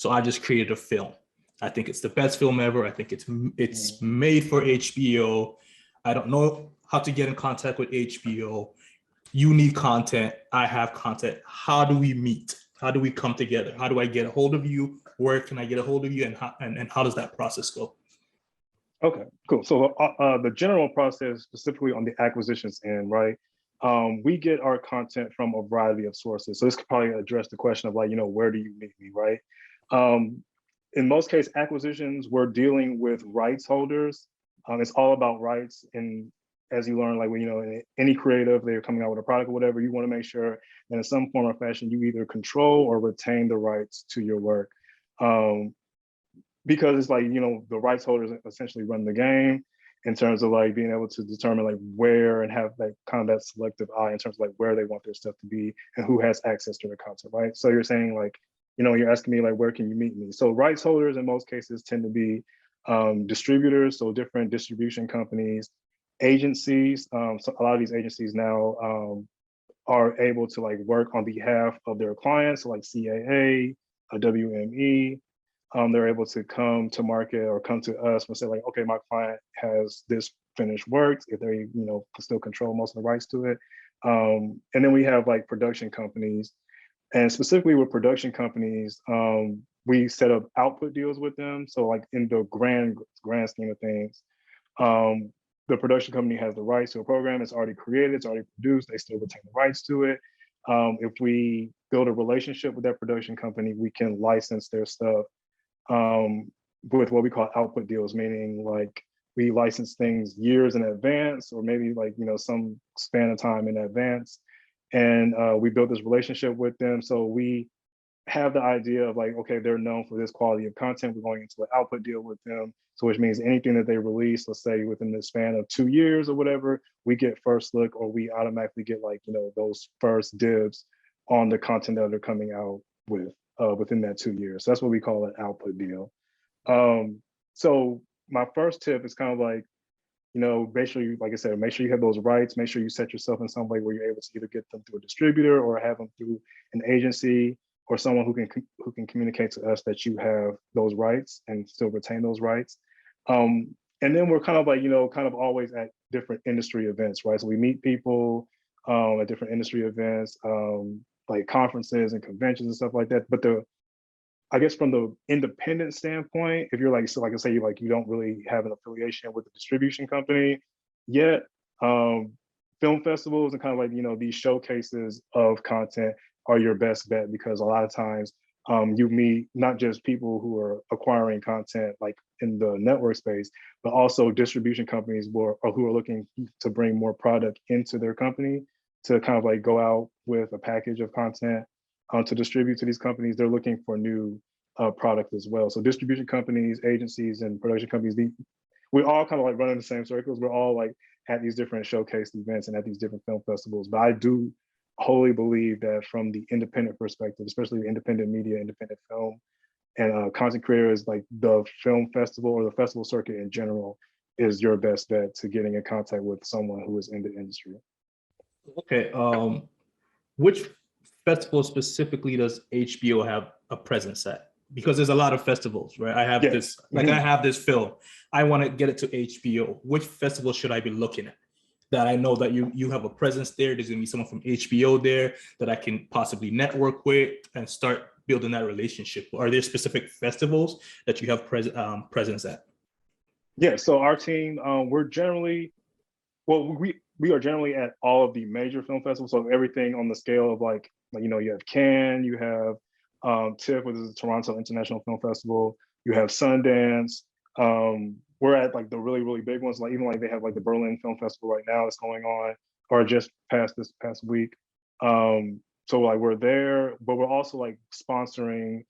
So I just created a film. I think it's the best film ever. I think it's made for HBO. I don't know how to get in contact with HBO. You need content. I have content. How do we meet? How do we come together? How do I get a hold of you? Where can I get a hold of you? And how does that process go? Okay, cool. So the general process, specifically on the acquisitions end, right? We get our content from a variety of sources. So this could probably address the question of like, where do you meet me, right? In most cases, acquisitions, we're dealing with rights holders. It's all about rights. And as you learn, like when any creative, they're coming out with a product or whatever, you want to make sure that in some form or fashion, you either control or retain the rights to your work. Because it's like, the rights holders essentially run the game in terms of like being able to determine like where and have that kind of that selective eye in terms of like where they want their stuff to be and who has access to the content, right? So you're saying like, you're asking me like, where can you meet me? So rights holders in most cases tend to be distributors, so different distribution companies, agencies. So a lot of these agencies now are able to like work on behalf of their clients, so like CAA, WME. They're able to come to market or come to us and say like, okay, my client has this finished work, if they, can still control most of the rights to it. And then we have like production companies, and specifically with production companies, we set up output deals with them. So like in the grand scheme of things, the production company has the rights to a program. It's already created, it's already produced, they still retain the rights to it. If we build a relationship with that production company, we can license their stuff with what we call output deals, meaning like we license things years in advance, or maybe like, some span of time in advance. And we built this relationship with them. So we have the idea of like, okay, they're known for this quality of content. We're going into an output deal with them. So which means anything that they release, let's say within the span of 2 years or whatever, we get first look, or we automatically get like, those first dibs on the content that they're coming out with within that 2 years. So that's what we call an output deal. So my first tip is kind of like, make sure you, like I said, make sure you have those rights, make sure you set yourself in some way where you're able to either get them through a distributor or have them through an agency or someone who can communicate to us that you have those rights and still retain those rights. And then we're kind of like, kind of always at different industry events, right? So we meet people at different industry events, like conferences and conventions and stuff like that. But I guess from the independent standpoint, if you're like, so like I say, you don't really have an affiliation with the distribution company yet, film festivals and kind of like, these showcases of content are your best bet, because a lot of times you meet not just people who are acquiring content like in the network space, but also distribution companies who are looking to bring more product into their company to kind of like go out with a package of content to distribute to these companies. They're looking for new product as well. So distribution companies, agencies, and production companies, we all kind of like run in the same circles. We're all like at these different showcase events and at these different film festivals. But I do wholly believe that from the independent perspective, especially independent media, independent film, and content creators, like the film festival or the festival circuit in general is your best bet to getting in contact with someone who is in the industry. Okay, which festival specifically does HBO have a presence at? Because there's a lot of festivals, right? I have this, like I have this film. I want to get it to HBO. Which festival should I be looking at? That I know that you have a presence there. There's gonna be someone from HBO there that I can possibly network with and start building that relationship. Are there specific festivals that you have presence at? Yeah, so our team, we're generally, we are generally at all of the major film festivals. So everything on the scale of like you have Cannes, you have TIFF, which is the Toronto International Film Festival. You have Sundance. We're at like the really, really big ones. Like even like they have like the Berlin Film Festival right now that's going on, or just passed this past week. So like we're there, but we're also like sponsoring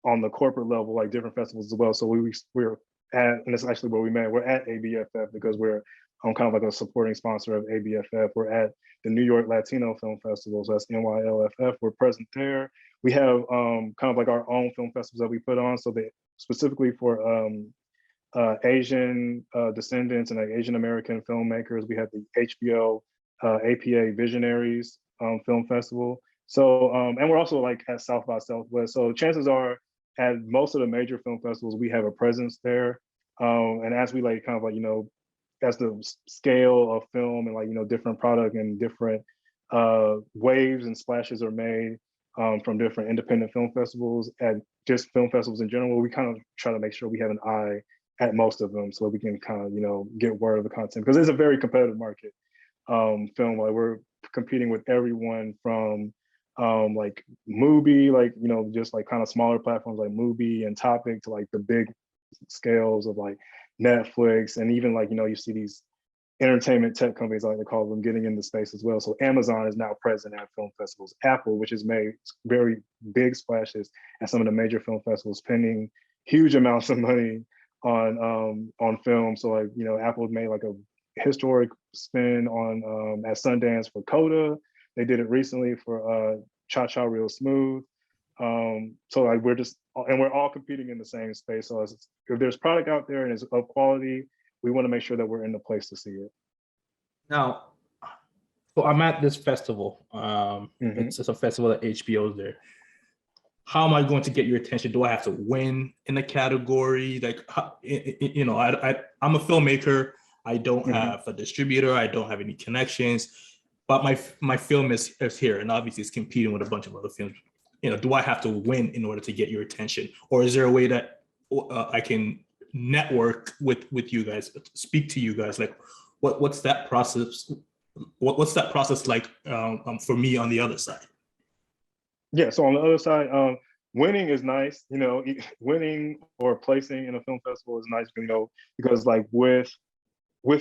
on the corporate level, like different festivals as well. So we're at, and it's actually where we met. We're at ABFF because we're kind of like a supporting sponsor of ABFF. We're at the New York Latino Film Festival, so that's NYLFF. We're present there. We have kind of like our own film festivals that we put on. So they specifically for Asian descendants and like Asian American filmmakers. We have the HBO APA Visionaries Film Festival. So and we're also like at South by Southwest. So chances are at most of the major film festivals, we have a presence there. And as we like kind of like, you know, as the scale of film and like, you know, different product and different waves and splashes are made from different independent film festivals and just film festivals in general, we kind of try to make sure we have an eye at most of them so we can kind of, you know, get word of the content, because it's a very competitive market. Film, like we're competing with everyone from like Mubi, like, you know, just like kind of smaller platforms like Mubi and Topic, to like the big scales of like Netflix, and even like, you know, you see these entertainment tech companies, like they call them, getting into space as well. So Amazon is now present at film festivals. Apple, which has made very big splashes at some of the major film festivals, spending huge amounts of money on film. So like, you know, Apple made like a historic spin on at Sundance for Coda. They did it recently for Cha Cha Real Smooth. So like we're all competing in the same space. So if there's product out there and it's of quality, we want to make sure that we're in the place to see it. Now, so I'm at this festival. It's a festival that HBO's there. How am I going to get your attention? Do I have to win in a category? Like, you know, I'm a filmmaker. I don't have a distributor. I don't have any connections, but my film is here, and obviously it's competing with a bunch of other films. You know, do I have to win in order to get your attention, or is there a way that I can network with you guys, speak to you guys? Like, what's that process? What's that process like for me on the other side? Yeah, so on the other side, winning is nice. You know, winning or placing in a film festival is nice, you know, because like with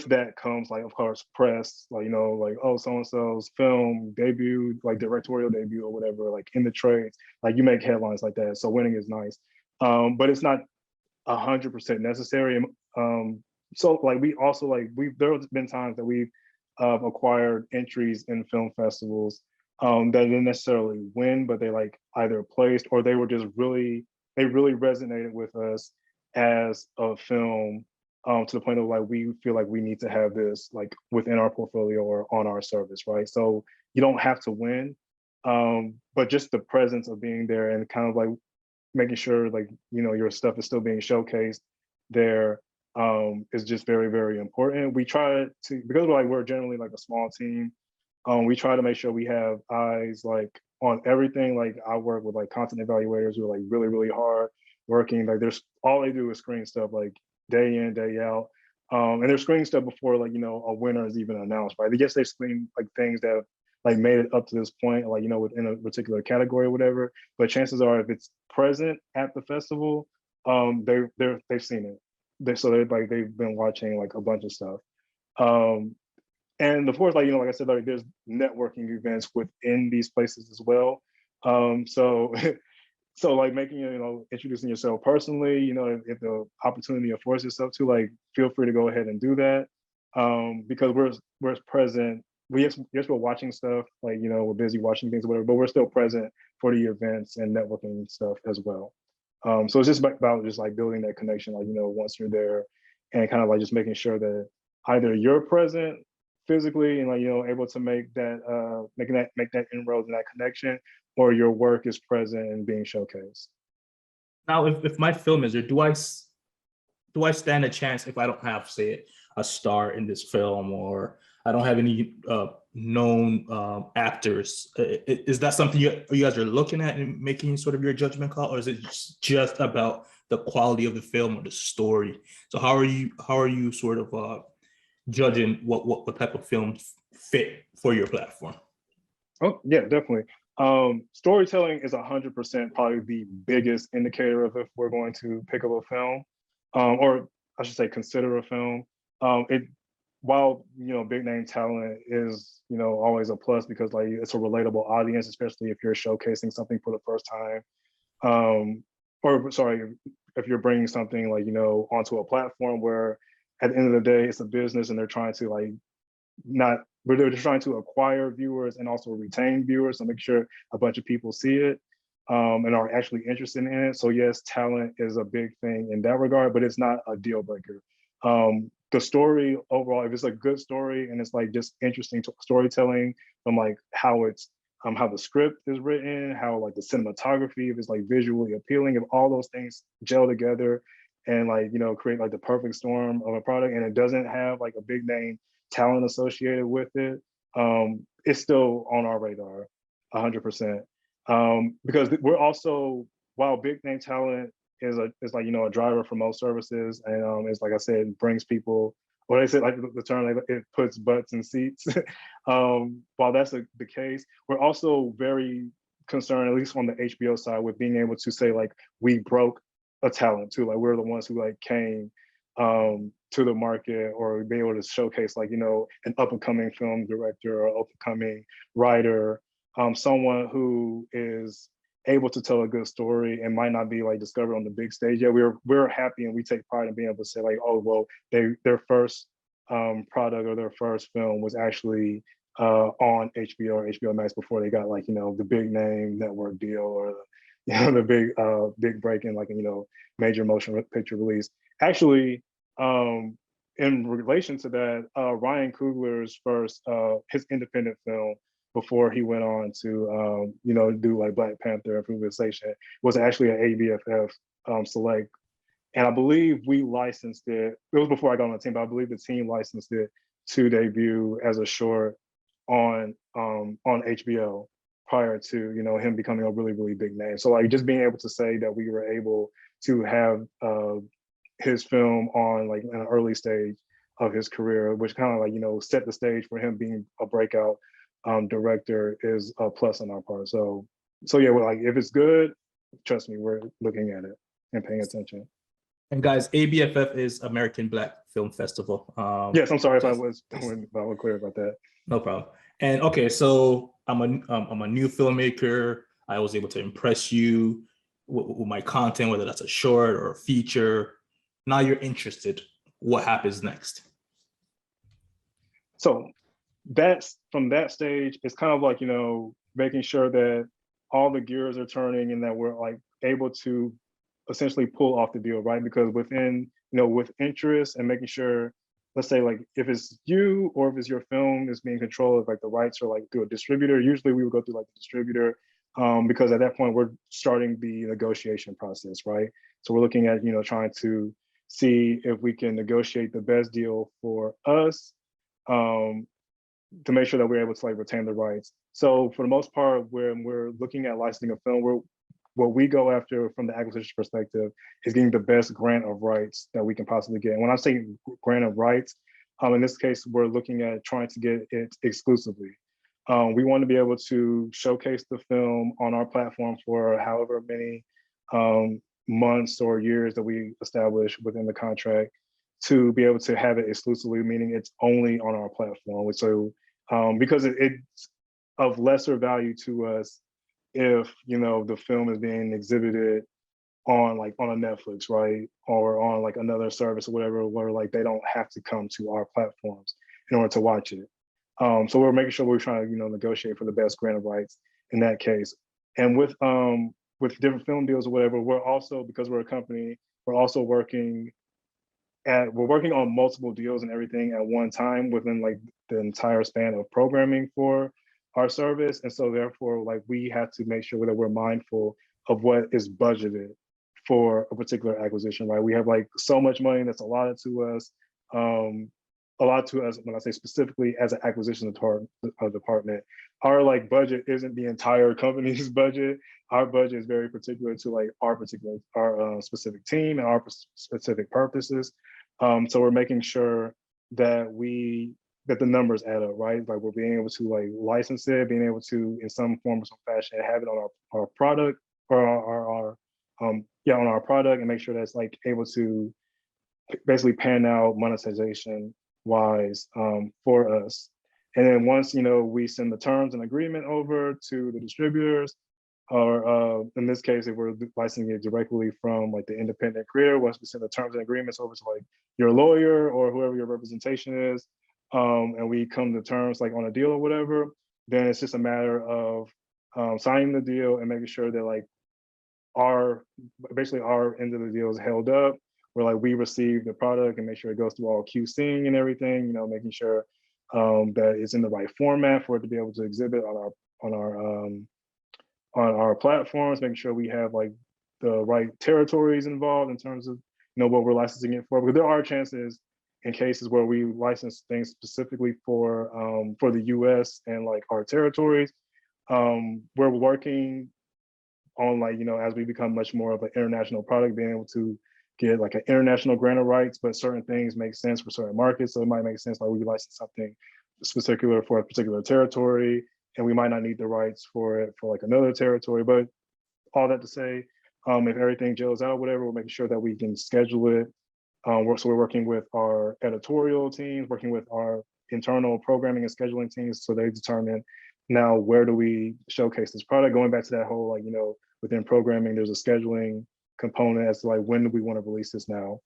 that comes like, of course, press, like, you know, like, oh, so-and-so's film debut, like directorial debut or whatever, like in the trades, like you make headlines like that. So winning is nice, but it's not 100% necessary. So like we also like there have been times that we've acquired entries in film festivals that didn't necessarily win, but they like either placed or they were just they really resonated with us as a film, to the point of like we feel like we need to have this like within our portfolio or on our service, right? So you don't have to win, but just the presence of being there and kind of like making sure like, you know, your stuff is still being showcased there is just very, very important. We try to, because we're generally like a small team, we try to make sure we have eyes like on everything. Like I work with like content evaluators who are like really, really hard working. Like all they do is screen stuff like day in, day out. And they're screening stuff before like, you know, a winner is even announced, right? I guess they screen like things that like made it up to this point, like, you know, within a particular category or whatever. But chances are if it's present at the festival, they've seen it. They've been watching like a bunch of stuff. And of course, like, you know, like I said, like there's networking events within these places as well. So so like making, you know, introducing yourself personally, you know, if the opportunity affords itself to, like, feel free to go ahead and do that. Because we're present. Yes, we're watching stuff, like, you know, we're busy watching things or whatever, but we're still present for the events and networking stuff as well. So it's just about just like building that connection, like, you know, once you're there, and kind of like just making sure that either you're present physically and like, you know, able to make that make that inroads and that connection, or your work is present and being showcased. Now, if my film is there, do I stand a chance if I don't have, say, a star in this film, or I don't have any known actors? Is that something you guys are looking at and making sort of your judgment call, or is it just about the quality of the film or the story? So how are you sort of judging what type of films fit for your platform? Oh yeah, definitely. Storytelling is 100% probably the biggest indicator of if we're going to pick up a film, or I should say consider a film. It While, you know, big name talent is, you know, always a plus, because like it's a relatable audience, especially if you're showcasing something for the first time. Or sorry, if you're bringing something like, you know, onto a platform where at the end of the day it's a business and they're trying to like not, but they're just trying to acquire viewers and also retain viewers, so make sure a bunch of people see it and are actually interested in it. So yes, talent is a big thing in that regard, but it's not a deal breaker. The story overall, if it's a good story and it's like just interesting storytelling from like how it's how the script is written, how like the cinematography, if it's like visually appealing, if all those things gel together and like, you know, create like the perfect storm of a product, and it doesn't have like a big name talent associated with it, it's still on our radar 100%. Because we're also, while big name talent is like, you know, a driver for most services, and it's like I said, brings people, or they say like the term, like, it puts butts in seats. While that's the case, we're also very concerned, at least on the HBO side, with being able to say like we broke a talent too. Like we're the ones who like came to the market, or be able to showcase like, you know, an up and coming film director or up and coming writer, someone who is able to tell a good story and might not be like discovered on the big stage yet. We're happy and we take pride in being able to say like, oh, well, their first product or their first film was actually on HBO or HBO Max before they got like, you know, the big name network deal, or the, you know, the big break in like, you know, major motion picture release. Actually, in relation to that, Ryan Coogler's first, his independent film before he went on to, you know, do like Black Panther improvisation, was actually an ABFF select. And I believe we licensed it. It was before I got on the team, but I believe the team licensed it to debut as a short on HBO prior to, you know, him becoming a really, really big name. So like just being able to say that we were able to have his film on like an early stage of his career, which kind of like, you know, set the stage for him being a breakout director, is a plus on our part. So yeah, we're like, if it's good, trust me, we're looking at it and paying attention. And guys, ABFF is American Black Film Festival. Yes, I'm sorry if I was clear about that. No problem. And okay, so I'm a new filmmaker. I was able to impress you with my content, whether that's a short or a feature. Now you're interested. What happens next? So that's, from that stage, it's kind of like, you know, making sure that all the gears are turning and that we're like able to essentially pull off the deal, right? Because within, you know, with interest and making sure, let's say like if it's you or if it's your film is being controlled, if like the rights are like through a distributor, usually we would go through like the distributor, because at that point we're starting the negotiation process, right? So we're looking at, you know, trying to see if we can negotiate the best deal for us, to make sure that we're able to like retain the rights. So for the most part, when we're looking at licensing a film, what we go after from the acquisition perspective is getting the best grant of rights that we can possibly get. And when I say grant of rights, in this case, we're looking at trying to get it exclusively. We want to be able to showcase the film on our platform for however many months or years that we establish within the contract, to be able to have it exclusively, meaning it's only on our platform. So because it's of lesser value to us if, you know, the film is being exhibited on like on a Netflix, right, or on like another service or whatever, where like they don't have to come to our platforms in order to watch it. So we're making sure we're trying to, you know, negotiate for the best grant of rights in that case. And with different film deals or whatever, we're also, because we're a company, we're also working on multiple deals and everything at one time within like the entire span of programming for our service. And so therefore, like we have to make sure that we're mindful of what is budgeted for a particular acquisition, right? We have like so much money that's allotted to us. When I say specifically as an acquisition department, our like budget isn't the entire company's budget. Our budget is very particular to like our specific team and our specific purposes. So we're making sure that the numbers add up, right? Like we're being able to like license it, being able to in some form or some fashion have it on our product, or on our product, and make sure that's like able to basically pan out monetization wise for us. And then once, you know, we send the terms and agreement over to the distributors, or in this case, if we're licensing it directly from like the independent creator, once we send the terms and agreements over to like your lawyer or whoever your representation is, and we come to terms like on a deal or whatever, then it's just a matter of signing the deal and making sure that like our end of the deal is held up, where like we receive the product and make sure it goes through all QCing and everything, you know, making sure that it's in the right format for it to be able to exhibit on our our platforms, making sure we have like the right territories involved in terms of what we're licensing it for. Because there are chances in cases where we license things specifically for the US and like our territories. We're working on like, as we become much more of an international product, being able to get like an international grant of rights, but certain things make sense for certain markets. So it might make sense like we license something particular for a particular territory, and we might not need the rights for it for like another territory. But all that to say, if everything gels out, whatever, we're making sure that we can schedule it. So we're working with our editorial teams, working with our internal programming and scheduling teams, so they determine now where do we showcase this product. Going back to that whole like, within programming, there's a scheduling component as to like when do we want to release this now.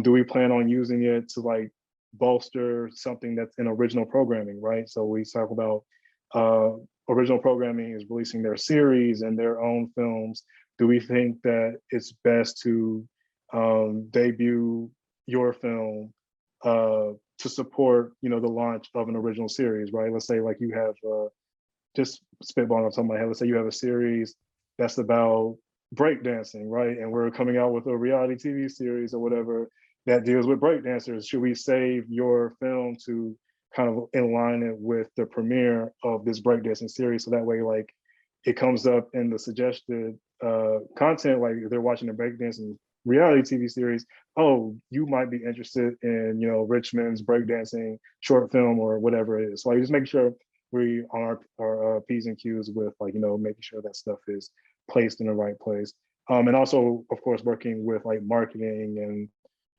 Do we plan on using it to like bolster something that's in original programming, right? So we talk about original programming is releasing their series and their own films. Do we think that it's best to debut your film to support, the launch of an original series, right? Let's say like you have just spitballing off the top of my head. Let's say you have a series that's about breakdancing, right? And we're coming out with a reality TV series or whatever that deals with breakdancers. Should we save your film to kind of align it with the premiere of this breakdancing series? So that way, like, it comes up in the suggested content, like if they're watching a breakdancing reality TV series, oh, you might be interested in, Richmond's breakdancing short film or whatever it is. So like just making sure we on our P's and Q's with like, making sure that stuff is placed in the right place. And also, of course, working with like marketing and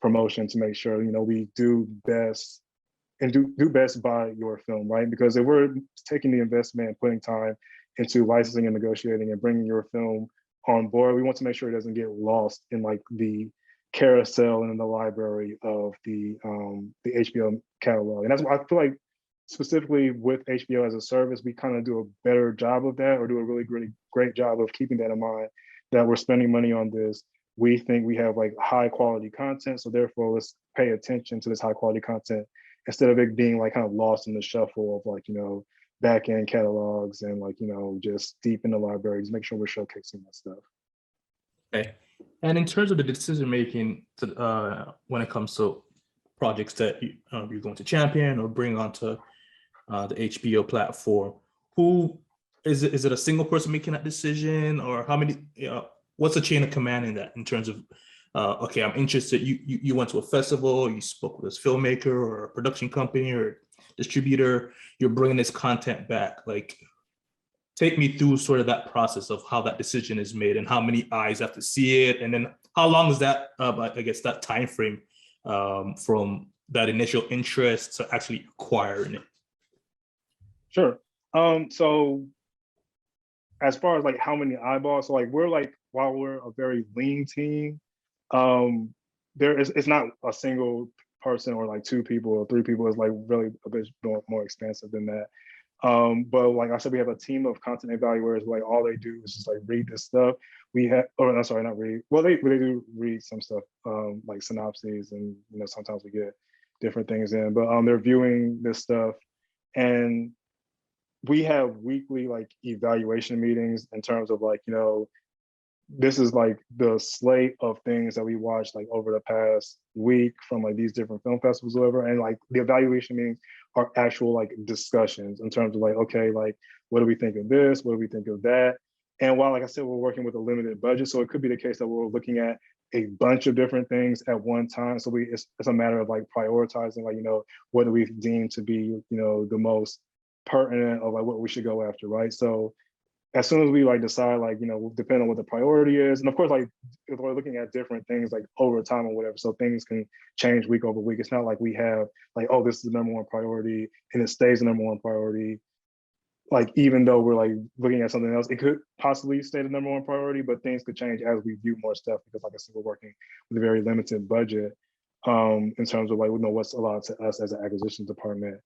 promotion to make sure, we do best and do best by your film, right? Because if we're taking the investment and putting time into licensing and negotiating and bringing your film on board, we want to make sure it doesn't get lost in like the carousel and in the library of the HBO catalog. And that's why I feel like specifically with HBO as a service, we kind of do a better job of that, or do a really, really great job of keeping that in mind, that we're spending money on this. We think we have like high quality content, so therefore let's pay attention to this high quality content instead of it being like kind of lost in the shuffle of like, back end catalogs and like, just deep in the library. Just make sure we're showcasing that stuff. Okay. And in terms of the decision making when it comes to projects that you're going to champion or bring onto the HBO platform, who is it? Is it a single person making that decision, or how many? What's the chain of command in that? In terms of, okay, I'm interested. You went to a festival, you spoke with this filmmaker or a production company or distributor. You're bringing this content back. Like, take me through sort of that process of how that decision is made and how many eyes have to see it, and then how long is that? I guess that time frame from that initial interest to actually acquiring it. Sure. So as far as like how many eyeballs, so like we're like, while we're a very lean team, it's not a single person or like two people or three people. It's like really a bit more expansive than that. But like I said, we have a team of content evaluators. Like all they do is just like read this stuff. We have, oh, I'm sorry, not read. Well, they do read some stuff, like synopses, and sometimes we get different things in. But they're viewing this stuff, and we have weekly like evaluation meetings in terms of like, this is like the slate of things that we watched like over the past week from like these different film festivals or whatever. And like the evaluation meetings are actual like discussions in terms of like, okay, like what do we think of this? What do we think of that? And while, like I said, we're working with a limited budget, so it could be the case that we're looking at a bunch of different things at one time. So it's a matter of like prioritizing, like, what do we deem to be, the most pertinent of like what we should go after, right? So as soon as we like decide, like, depending on what the priority is, and of course, like if we're looking at different things like over time or whatever, so things can change week over week. It's not like we have like, oh, this is the number one priority and it stays the number one priority. Like, even though we're like looking at something else, it could possibly stay the number one priority, but things could change as we view more stuff, because like I said, we're working with a very limited budget in terms of like, what's allowed to us as an acquisition department.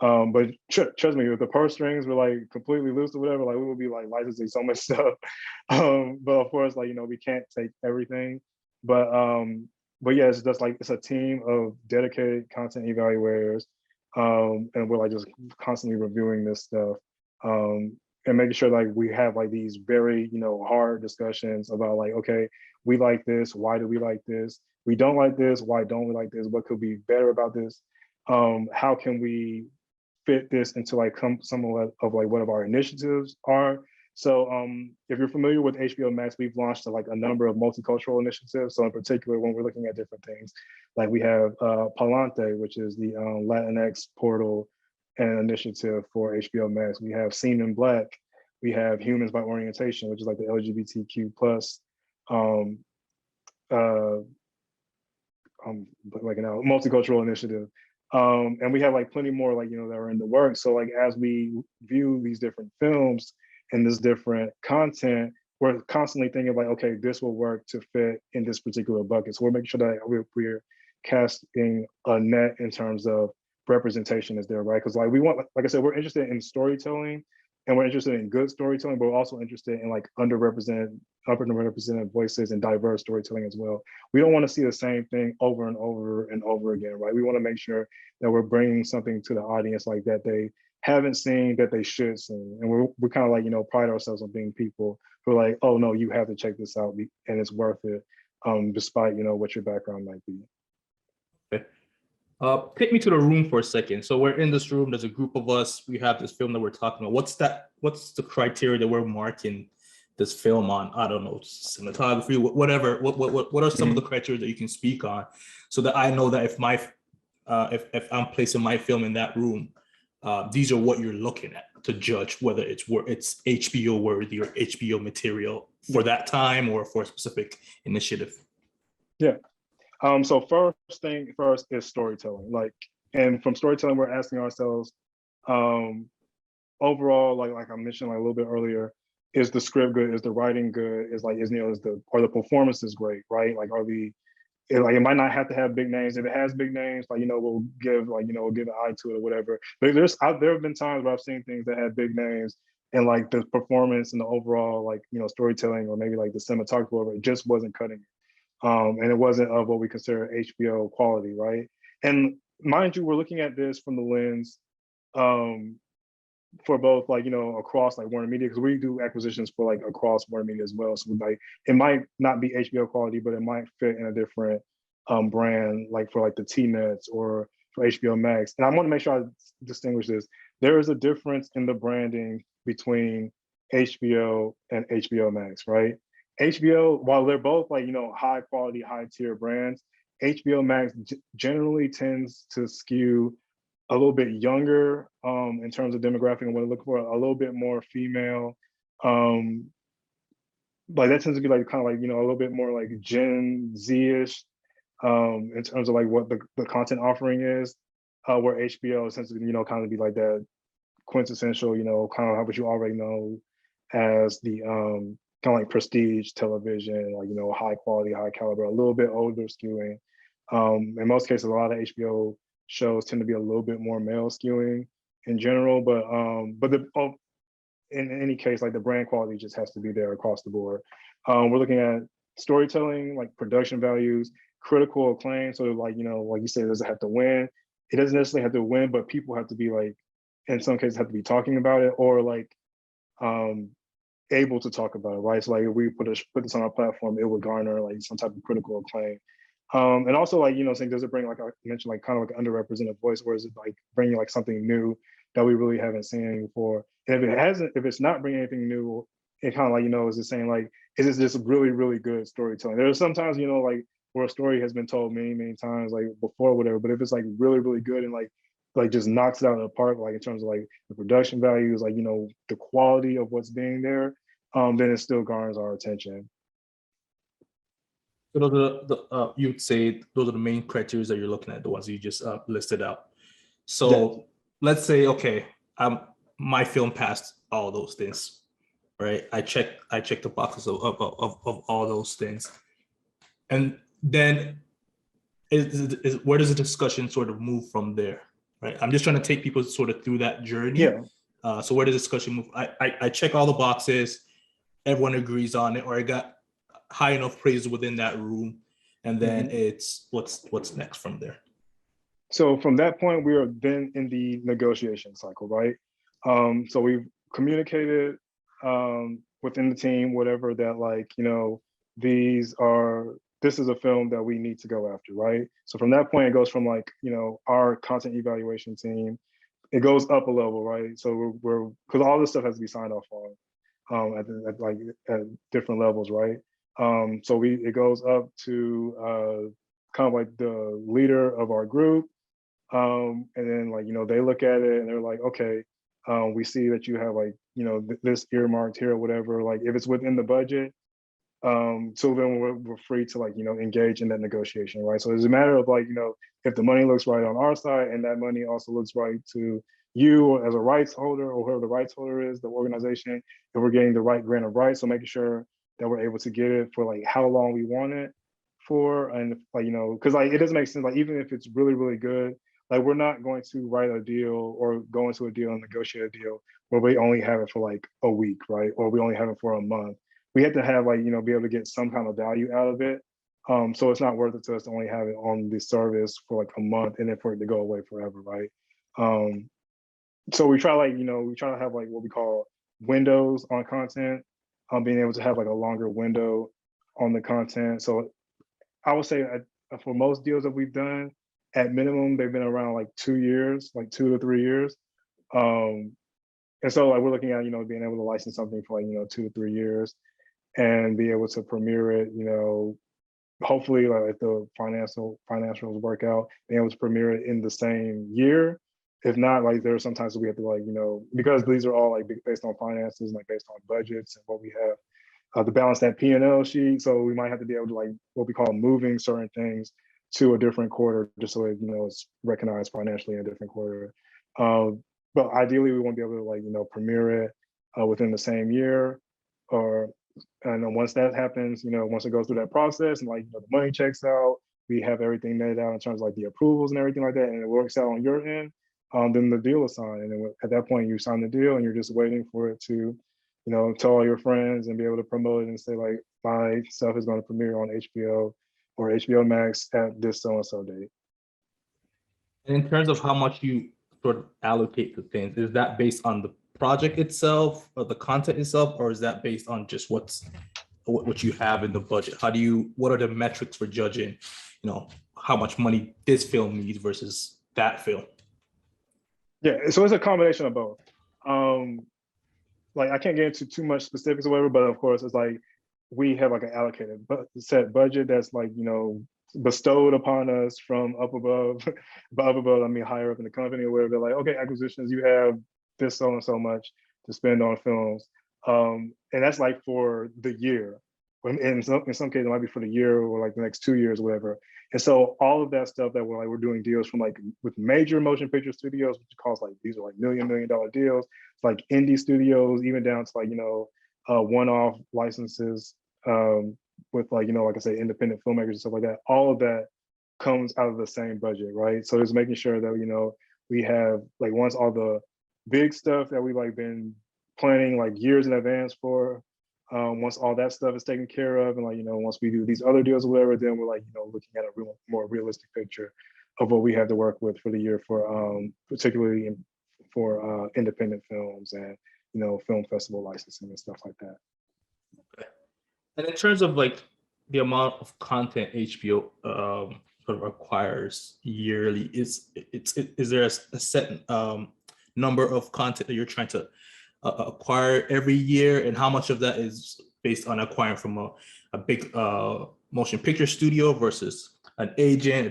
But trust me, if the purse strings were like completely loose or whatever, like we would be like licensing so much stuff. But of course, like, we can't take everything. But yeah, it's just like, it's a team of dedicated content evaluators. And we're like just constantly reviewing this stuff. And and making sure like we have like these very, hard discussions about like, okay, we like this, why do we like this? We don't like this, why don't we like this? What could be better about this? How can we fit this into like some of like what of our initiatives are? So if you're familiar with HBO Max, we've launched like a number of multicultural initiatives. So in particular, when we're looking at different things, like we have Palante, which is the Latinx portal and initiative for HBO Max. We have Seen in Black. We have Humans by Orientation, which is like the LGBTQ plus multicultural initiative. And we have like plenty more like, that are in the works. So like, as we view these different films and this different content, we're constantly thinking like, okay, this will work to fit in this particular bucket. So we're making sure that we're casting a net in terms of representation is there, right? Because like we want, like I said, we're interested in storytelling and we're interested in good storytelling, but we're also interested in like underrepresented voices and diverse storytelling as well. We don't want to see the same thing over and over and over again, right? We want to make sure that we're bringing something to the audience like that they haven't seen, that they should see. And we're kind of like, pride ourselves on being people who are like, oh no, you have to check this out and it's worth it, despite, what your background might be. Okay. Take me to the room for a second. So we're in this room, there's a group of us, we have this film that we're talking about. What's the criteria that we're marking this film on? I don't know, cinematography, whatever. What are some of the criteria that you can speak on so that I know that if I'm placing my film in that room, these are what you're looking at to judge whether it's HBO worthy or HBO material for that time or for a specific initiative? Yeah. So first thing first is storytelling. And from storytelling, we're asking ourselves, overall, like I mentioned like a little bit earlier, is the script good? Is the writing good? Are the performances great? Right? Like, it might not have to have big names. If it has big names, we'll give an eye to it or whatever. But there have been times where I've seen things that had big names and like the performance and the overall storytelling or maybe like the cinematography over it just wasn't cutting it. And it wasn't of what we consider HBO quality, right? And mind you, we're looking at this from the lens for both across Warner Media, because we do acquisitions for across Warner Media as well. So it might not be HBO quality, but it might fit in a different brand, for the T-Nets or for HBO Max. And I want to make sure I distinguish this. There is a difference in the branding between HBO and HBO Max, right? HBO, while they're both high quality, high tier brands, HBO Max generally tends to skew a little bit younger in terms of demographic and what I look for, a little bit more female. That tends to be a little bit more Gen Z-ish in terms of what the content offering is, where HBO tends to kind of be that quintessential, kind of what you already know as the kind of prestige television, high quality, high caliber, a little bit older skewing. In most cases, a lot of HBO shows tend to be a little bit more male skewing in general, but in any case, the brand quality just has to be there across the board. We're looking at storytelling, production values, critical acclaim. So like you said, it doesn't have to win. It doesn't necessarily have to win, but people have to be in some cases have to be talking about it or able to talk about it, right? So if we put this on our platform, it would garner some type of critical acclaim. And also saying, does it bring I mentioned kind of an underrepresented voice, or is it bringing something new that we really haven't seen before? And if it's not bringing anything new, it kind of is it saying is this just really, really good storytelling? There are sometimes where a story has been told many times before, whatever, but if it's really, really good and just knocks it out of the park, in terms of the production values, the quality of what's being there, then it still garners our attention. So those are you would say those are the main criteria that you're looking at, the ones you just listed out. So yeah. Let's say, okay, my film passed all those things, right? I checked the boxes of all those things, and then where does the discussion sort of move from there, right? I'm just trying to take people sort of through that journey. Yeah. So where does the discussion move? I check all the boxes, everyone agrees on it, or I got high enough praise within that room, and then it's what's next from there. So from that point, we are then in the negotiation cycle, right? So we've communicated within the team, whatever, that like, you know, this is a film that we need to go after, right? So from that point, it goes from like, you know, our content evaluation team, it goes up a level, right? So we're because all this stuff has to be signed off on at different levels, right? So it goes up to kind of like the leader of our group, and then like, you know, they look at it and they're like, okay, we see that you have like, you know, this earmarked here or whatever. Like if it's within the budget, so then we're free to like, you know, engage in that negotiation, right? So it's a matter of like, you know, if the money looks right on our side and that money also looks right to you as a rights holder or whoever the rights holder is, the organization, if we're getting the right grant of rights, so making sure that we're able to get it for like how long we want it for, and like, you know, because like it doesn't make sense, like even if it's really, really good, like we're not going to write a deal or go into a deal and negotiate a deal where we only have it for like a week, right? Or we only have it for a month. We have to have like, you know, be able to get some kind of value out of it. So it's not worth it to us to only have it on the service for like a month and then for it to go away forever, right? So we try like, you know, we try to have like what we call windows on content, being able to have like a longer window on the content. So I would say for most deals that we've done, at minimum, they've been around like 2 years, like 2 to 3 years. And so like we're looking at, you know, being able to license something for like, you know, 2 to 3 years and be able to premiere it, you know, hopefully like if the financials work out, being able to premiere it in the same year. If not, like there are sometimes we have to like, you know, because these are all like based on finances and like based on budgets and what we have to balance that P&L sheet. So we might have to be able to like what we call moving certain things to a different quarter, just so it, you know, it's recognized financially in a different quarter. But ideally, we want to be able to like, you know, premiere it within the same year, or and then once that happens, you know, once it goes through that process and like, you know, the money checks out, we have everything netted out in terms of like the approvals and everything like that, and it works out on your end, then the deal is signed. And then at that point, you sign the deal and you're just waiting for it to, you know, tell all your friends and be able to promote it and say like, my stuff is going to premiere on HBO or HBO Max at this so-and-so date. And in terms of how much you sort of allocate to things, is that based on the project itself or the content itself, or is that based on just what you have in the budget? What are the metrics for judging, you know, how much money this film needs versus that film? Yeah, so it's a combination of both. Like I can't get into too much specifics or whatever, but of course it's like we have like an allocated set budget that's like, you know, bestowed upon us from up above. By up above, I mean higher up in the company or whatever. They're like, okay, acquisitions, you have this so and so much to spend on films, and that's like for the year. In some cases, it might be for the year or like the next 2 years, or whatever. And so all of that stuff that we're doing deals from like with major motion picture studios, which cost like, these are like $1 million deals, like indie studios, even down to like, you know, one-off licenses with like, you know, like I say, independent filmmakers and stuff like that. All of that comes out of the same budget, right? So it's making sure that, you know, we have like, once all the big stuff that we've like been planning like years in advance for, once all that stuff is taken care of, and like, you know, once we do these other deals or whatever, then we're like, you know, looking at a more realistic picture of what we have to work with for the year for particularly for independent films and, you know, film festival licensing and stuff like that. Okay. And in terms of like the amount of content HBO sort of acquires yearly, is there a set number of content that you're trying to acquire every year, and how much of that is based on acquiring from a big motion picture studio versus an agent, a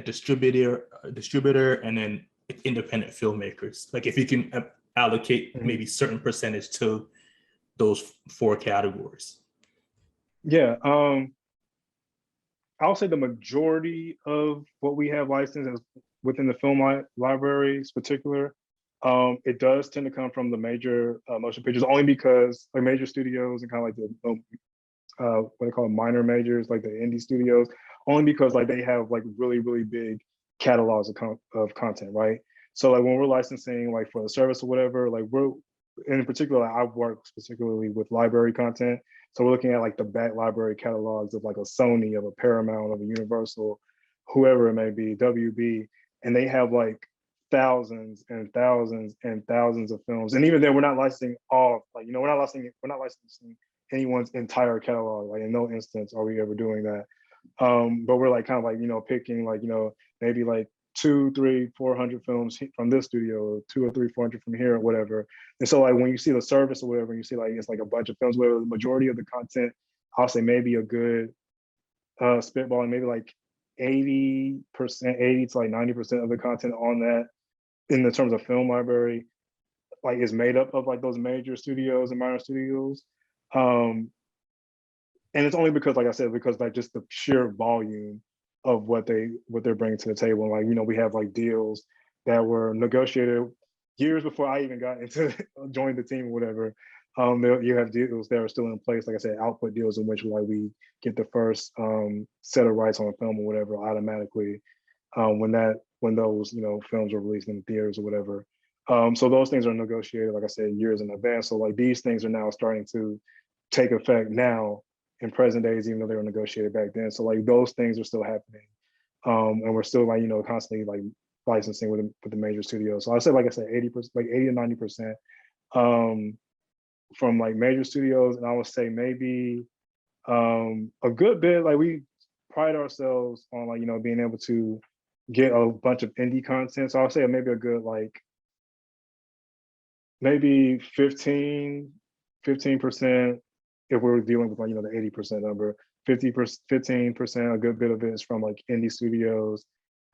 distributor, and then independent filmmakers? Like if you can allocate maybe certain percentage to those 4 categories. Yeah, I'll say the majority of what we have licensed is within the film libraries, particular. It does tend to come from the major motion pictures, only because like major studios and kind of like the what they call minor majors, like the indie studios, only because like they have like really, really big catalogs of content, right? So like when we're licensing like for the service or whatever, like we're, in particular, like, I've worked particularly with library content. So we're looking at like the back library catalogs of like a Sony, of a Paramount, of a Universal, whoever it may be, WB, and they have like thousands and thousands and thousands of films. And even then, we're not licensing all, like, we're not licensing anyone's entire catalog. Like, in no instance are we ever doing that. But we're like kind of like, picking like, maybe like 200, 300, 400 films from this studio, 200 or 300, 400 from here or whatever. And so like when you see the service or whatever, you see like it's like a bunch of films where the majority of the content, I'll say maybe a good spitballing, maybe like 80%, 80 to like 90% of the content on that in the terms of film library, like is made up of like those major studios and minor studios. And it's only because, like I said, because like just the sheer volume of what they're bringing to the table. Like, we have like deals that were negotiated years before I even got into joined the team or whatever. You have deals that are still in place, like I said, output deals in which like we get the first set of rights on a film or whatever automatically when those films are released in theaters or whatever. So those things are negotiated, like I said, years in advance. So like these things are now starting to take effect now in present days, even though they were negotiated back then. So like those things are still happening, and we're still like constantly like licensing with the major studios. So I said, like I said, 80%, like 80 to 90%. From like major studios, and I would say maybe a good bit, like we pride ourselves on like being able to get a bunch of indie content. So I'll say maybe a good like maybe 15% if we're dealing with like the 80% number. 15%, a good bit of it is from like indie studios,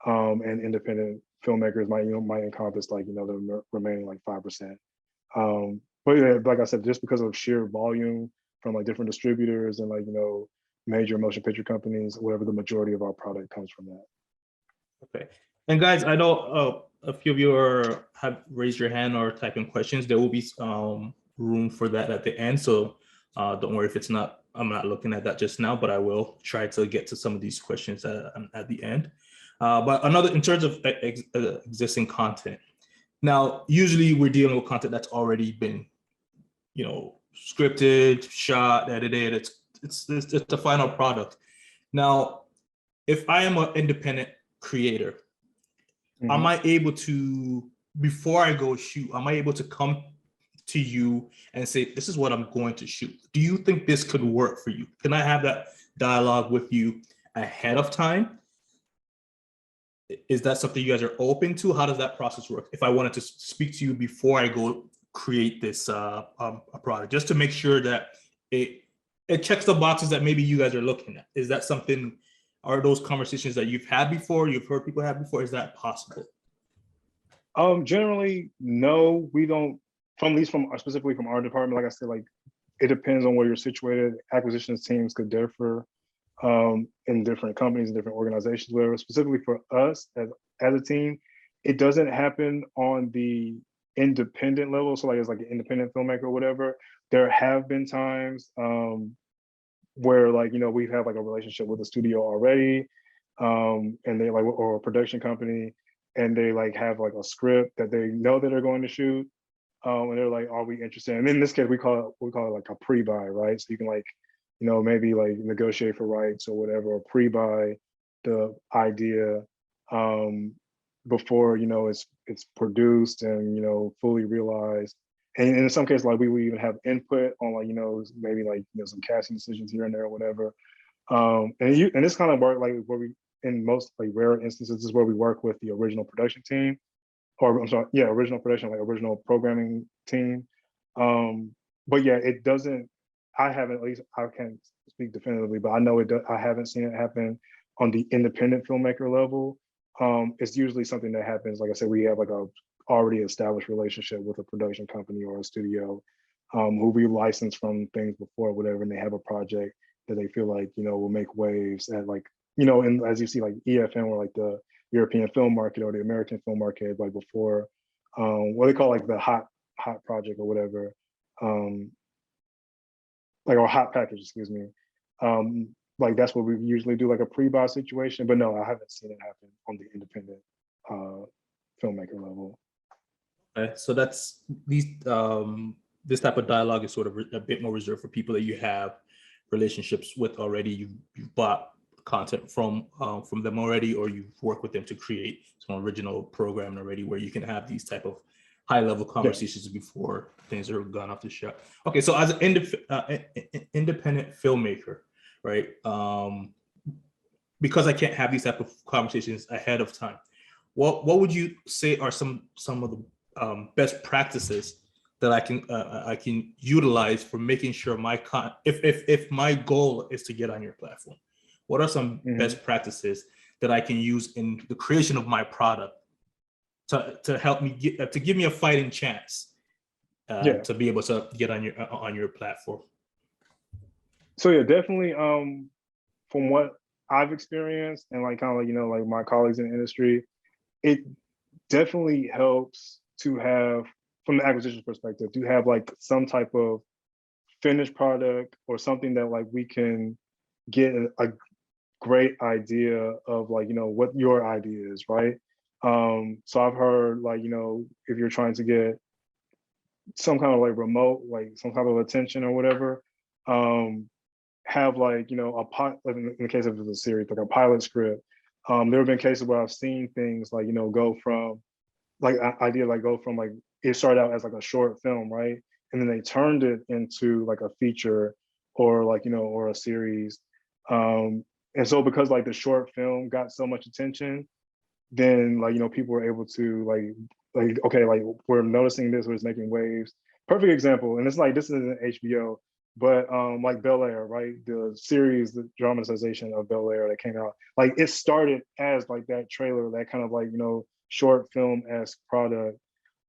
and independent filmmakers might encompass like the remaining like 5%. But yeah, like I said, just because of sheer volume from like different distributors and like major motion picture companies, whatever, the majority of our product comes from that. Okay, and guys, I know a few of you have raised your hand or typing questions. There will be room for that at the end, so don't worry if it's not. I'm not looking at that just now, but I will try to get to some of these questions at the end. But in terms of existing content, now usually we're dealing with content that's already been scripted, shot, edited. It's the final product. Now, if I am an independent creator, am I able to, before I go shoot, am I able to come to you and say, this is what I'm going to shoot? Do you think this could work for you? Can I have that dialogue with you ahead of time? Is that something you guys are open to? How does that process work? If I wanted to speak to you before I go create this a product, just to make sure that it checks the boxes that maybe you guys are looking at. Is that something, are those conversations that you've had before, you've heard people have before? Is that possible? Generally, no, we don't, specifically from our department. Like I said, like it depends on where you're situated. Acquisitions teams could differ in different companies and different organizations, whatever. Specifically for us as a team, it doesn't happen on the independent level. So like it's like an independent filmmaker or whatever. There have been times where like we've had like a relationship with a studio already, and they like, or a production company, and they like have like a script that they know that they're going to shoot, and they're like, are we interested? And in this case, we call it like a pre-buy, right? So you can like maybe like negotiate for rights or whatever, or pre-buy the idea before it's produced and fully realized. And in some cases, like we even have input on like maybe like some casting decisions here and there or whatever. And this kind of work like where we, in most like rare instances, this is where we work with the original production team, or I'm sorry, yeah, original production, like original programming team. But yeah, it doesn't. I haven't, at least I can't speak definitively, but I know I haven't seen it happen on the independent filmmaker level. It's usually something that happens, like I said, we have like a already established relationship with a production company or a studio who we licensed from things before or whatever, and they have a project that they feel like will make waves at like and as you see like EFM or like the European film market or the American film market, like before what they call like the hot project or whatever, like our hot package, excuse me. Like that's what we usually do, like a pre-buy situation. But no, I haven't seen it happen on the independent filmmaker level. Okay, so that's these this type of dialogue is sort of a bit more reserved for people that you have relationships with already. You've bought content from them already, or you've worked with them to create some original programming already where you can have these type of high level conversations before things are gone off the shelf? Okay, so as an independent filmmaker, right? Because I can't have these type of conversations ahead of time, what would you say are some of the best practices that I can utilize for making sure if my goal is to get on your platform? What are some best practices that I can use in the creation of my product to help me to give me a fighting chance to be able to get on your platform? So yeah, definitely. From what I've experienced and like kind of like, you know, like my colleagues in the industry, it definitely helps to have, from the acquisition perspective, to have like some type of finished product or something that like we can get a great idea of, like, you know, what your idea is, right? So I've heard, like, you know, if you're trying to get some kind of like remote, like some type of attention or whatever, have like, you know, in the case of a series, like a pilot script. There have been cases where I've seen things like, you know, go from like it started out as like a short film, right? And then they turned it into like a feature or like, you know, or a series. And so because like the short film got so much attention, then like, you know, people were able to like, okay, like we're noticing this, we're making waves. Perfect example, and it's like, this isn't HBO, but like Bel Air, right? The series, the dramatization of Bel Air that came out, like it started as like that trailer, that kind of like, you know, short film-esque product.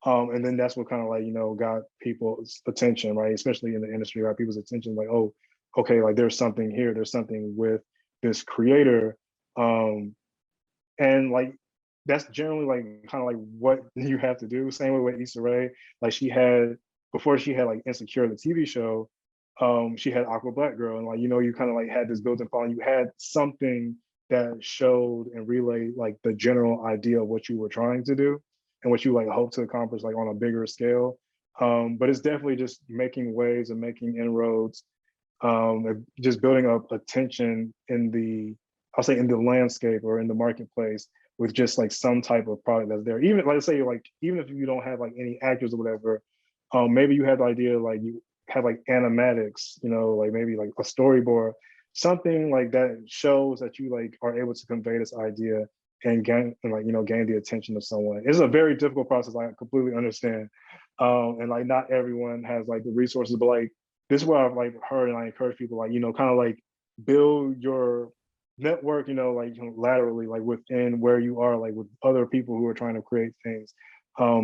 And then that's what kind of like, you know, got people's attention, right? Especially in the industry, right? People's attention, like, oh, okay, like there's something here, there's something with this creator. And like, that's generally like kind of like what you have to do. Same way with Issa Rae. Like before she had like Insecure, the TV show, she had Aqua Black Girl. And like, you know, you kind of like had this built-in following. You had something that showed and relayed like the general idea of what you were trying to do and what you like hope to accomplish like on a bigger scale. But it's definitely just making waves and making inroads, just building up attention I'll say in the landscape or in the marketplace with just like some type of product that's there. Even like, let's say like, even if you don't have like any actors or whatever, maybe you have the idea, like you have like animatics, you know, like maybe like a storyboard, something like that shows that you like are able to convey this idea and gain, and like, you know, gain the attention of someone. It's a very difficult process, I completely understand. And like not everyone has like the resources, but like this is what I've like heard, and I encourage people, like, you know, kind of like build your network, you know, like, you know, laterally, like within where you are, like with other people who are trying to create things,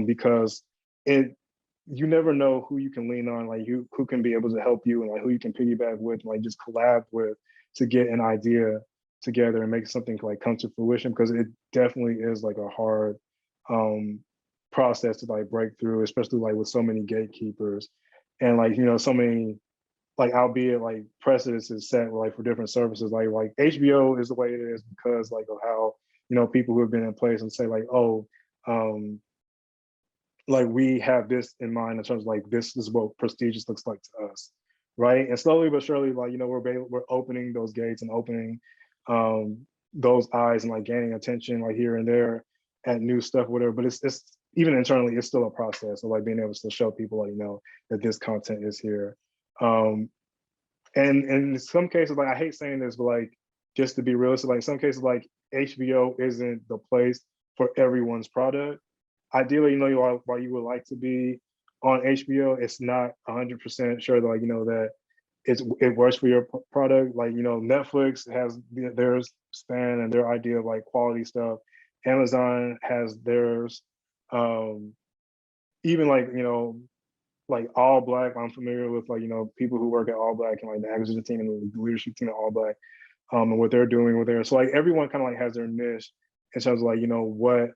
because you never know who you can lean on, like who can be able to help you, and like who you can piggyback with, and like just collab with to get an idea together and make something like come to fruition, because it definitely is like a hard process to like break through, especially like with so many gatekeepers and like, you know, so many, like, albeit like precedents is set like for different services, like HBO is the way it is because like of how, you know, people who have been in place and say like, oh, like we have this in mind in terms of like, this is what prestigious looks like to us, right? And slowly but surely, like, you know, we're opening those gates and opening those eyes and like gaining attention like here and there at new stuff, whatever. But it's even internally, it's still a process of like being able to show people, like, you know, that this content is here. And in some cases, like, I hate saying this, but like, just to be realistic, like in some cases, like HBO isn't the place for everyone's product. Ideally, you know, while you would like to be on HBO, it's not 100% sure that, like, you know, that it works for your product. Like, you know, Netflix has their span and their idea of like quality stuff. Amazon has theirs. Even like, you know, like All Black, I'm familiar with, like, you know, people who work at All Black and like the acquisition team and the leadership team at All Black, and what they're doing with there. So like everyone kind of like has their niche in terms of like, you know, what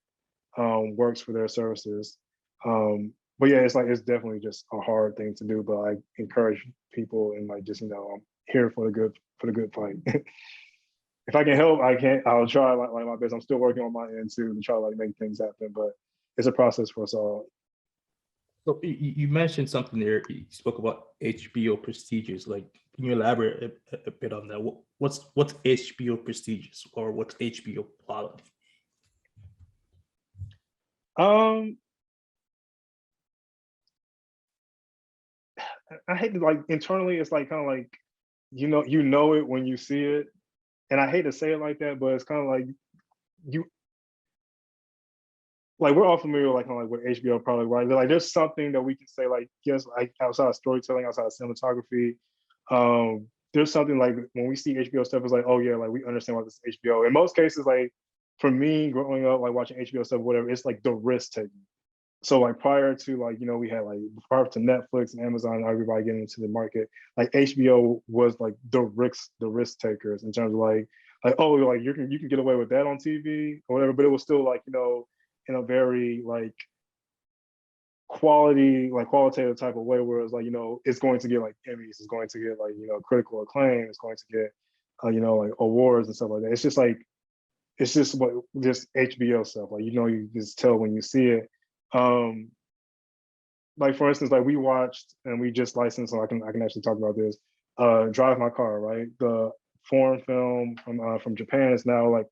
works for their services. But yeah, it's like, it's definitely just a hard thing to do, but I encourage people and like, just, you know, I'm here for the good fight. If I can help, I'll try like my best. I'm still working on my end too to try to like make things happen, but it's a process for us all. So you mentioned something there. You spoke about HBO prestigious, like Can you elaborate a bit on that? What's HBO prestigious, or what's HBO quality? I hate to, like, internally, it's like kind of like, you know it when you see it. And I hate to say it like that, but it's kind of like you like we're all familiar like kind of like with HBO product, right? Like there's something that we can say like, yes, like outside of storytelling, outside of cinematography, there's something like when we see HBO stuff, it's like, oh yeah, like we understand what this is HBO. In most cases, like for me growing up, like watching HBO stuff, whatever, it's like the risk taking. So like prior to like, we had like prior to Netflix and Amazon and everybody getting into the market, like HBO was like the risk takers in terms of like oh, like you can get away with that on TV or whatever, but it was still like, in a very like qualitative type of way where it's like, it's going to get like Emmys, it's going to get like, critical acclaim, it's going to get like awards and stuff like that. It's just like it's just what just HBO stuff. Like, you just tell when you see it. Like for instance, like we watched and we just licensed, so I can actually talk about this. Drive My Car, right? The foreign film from Japan is now like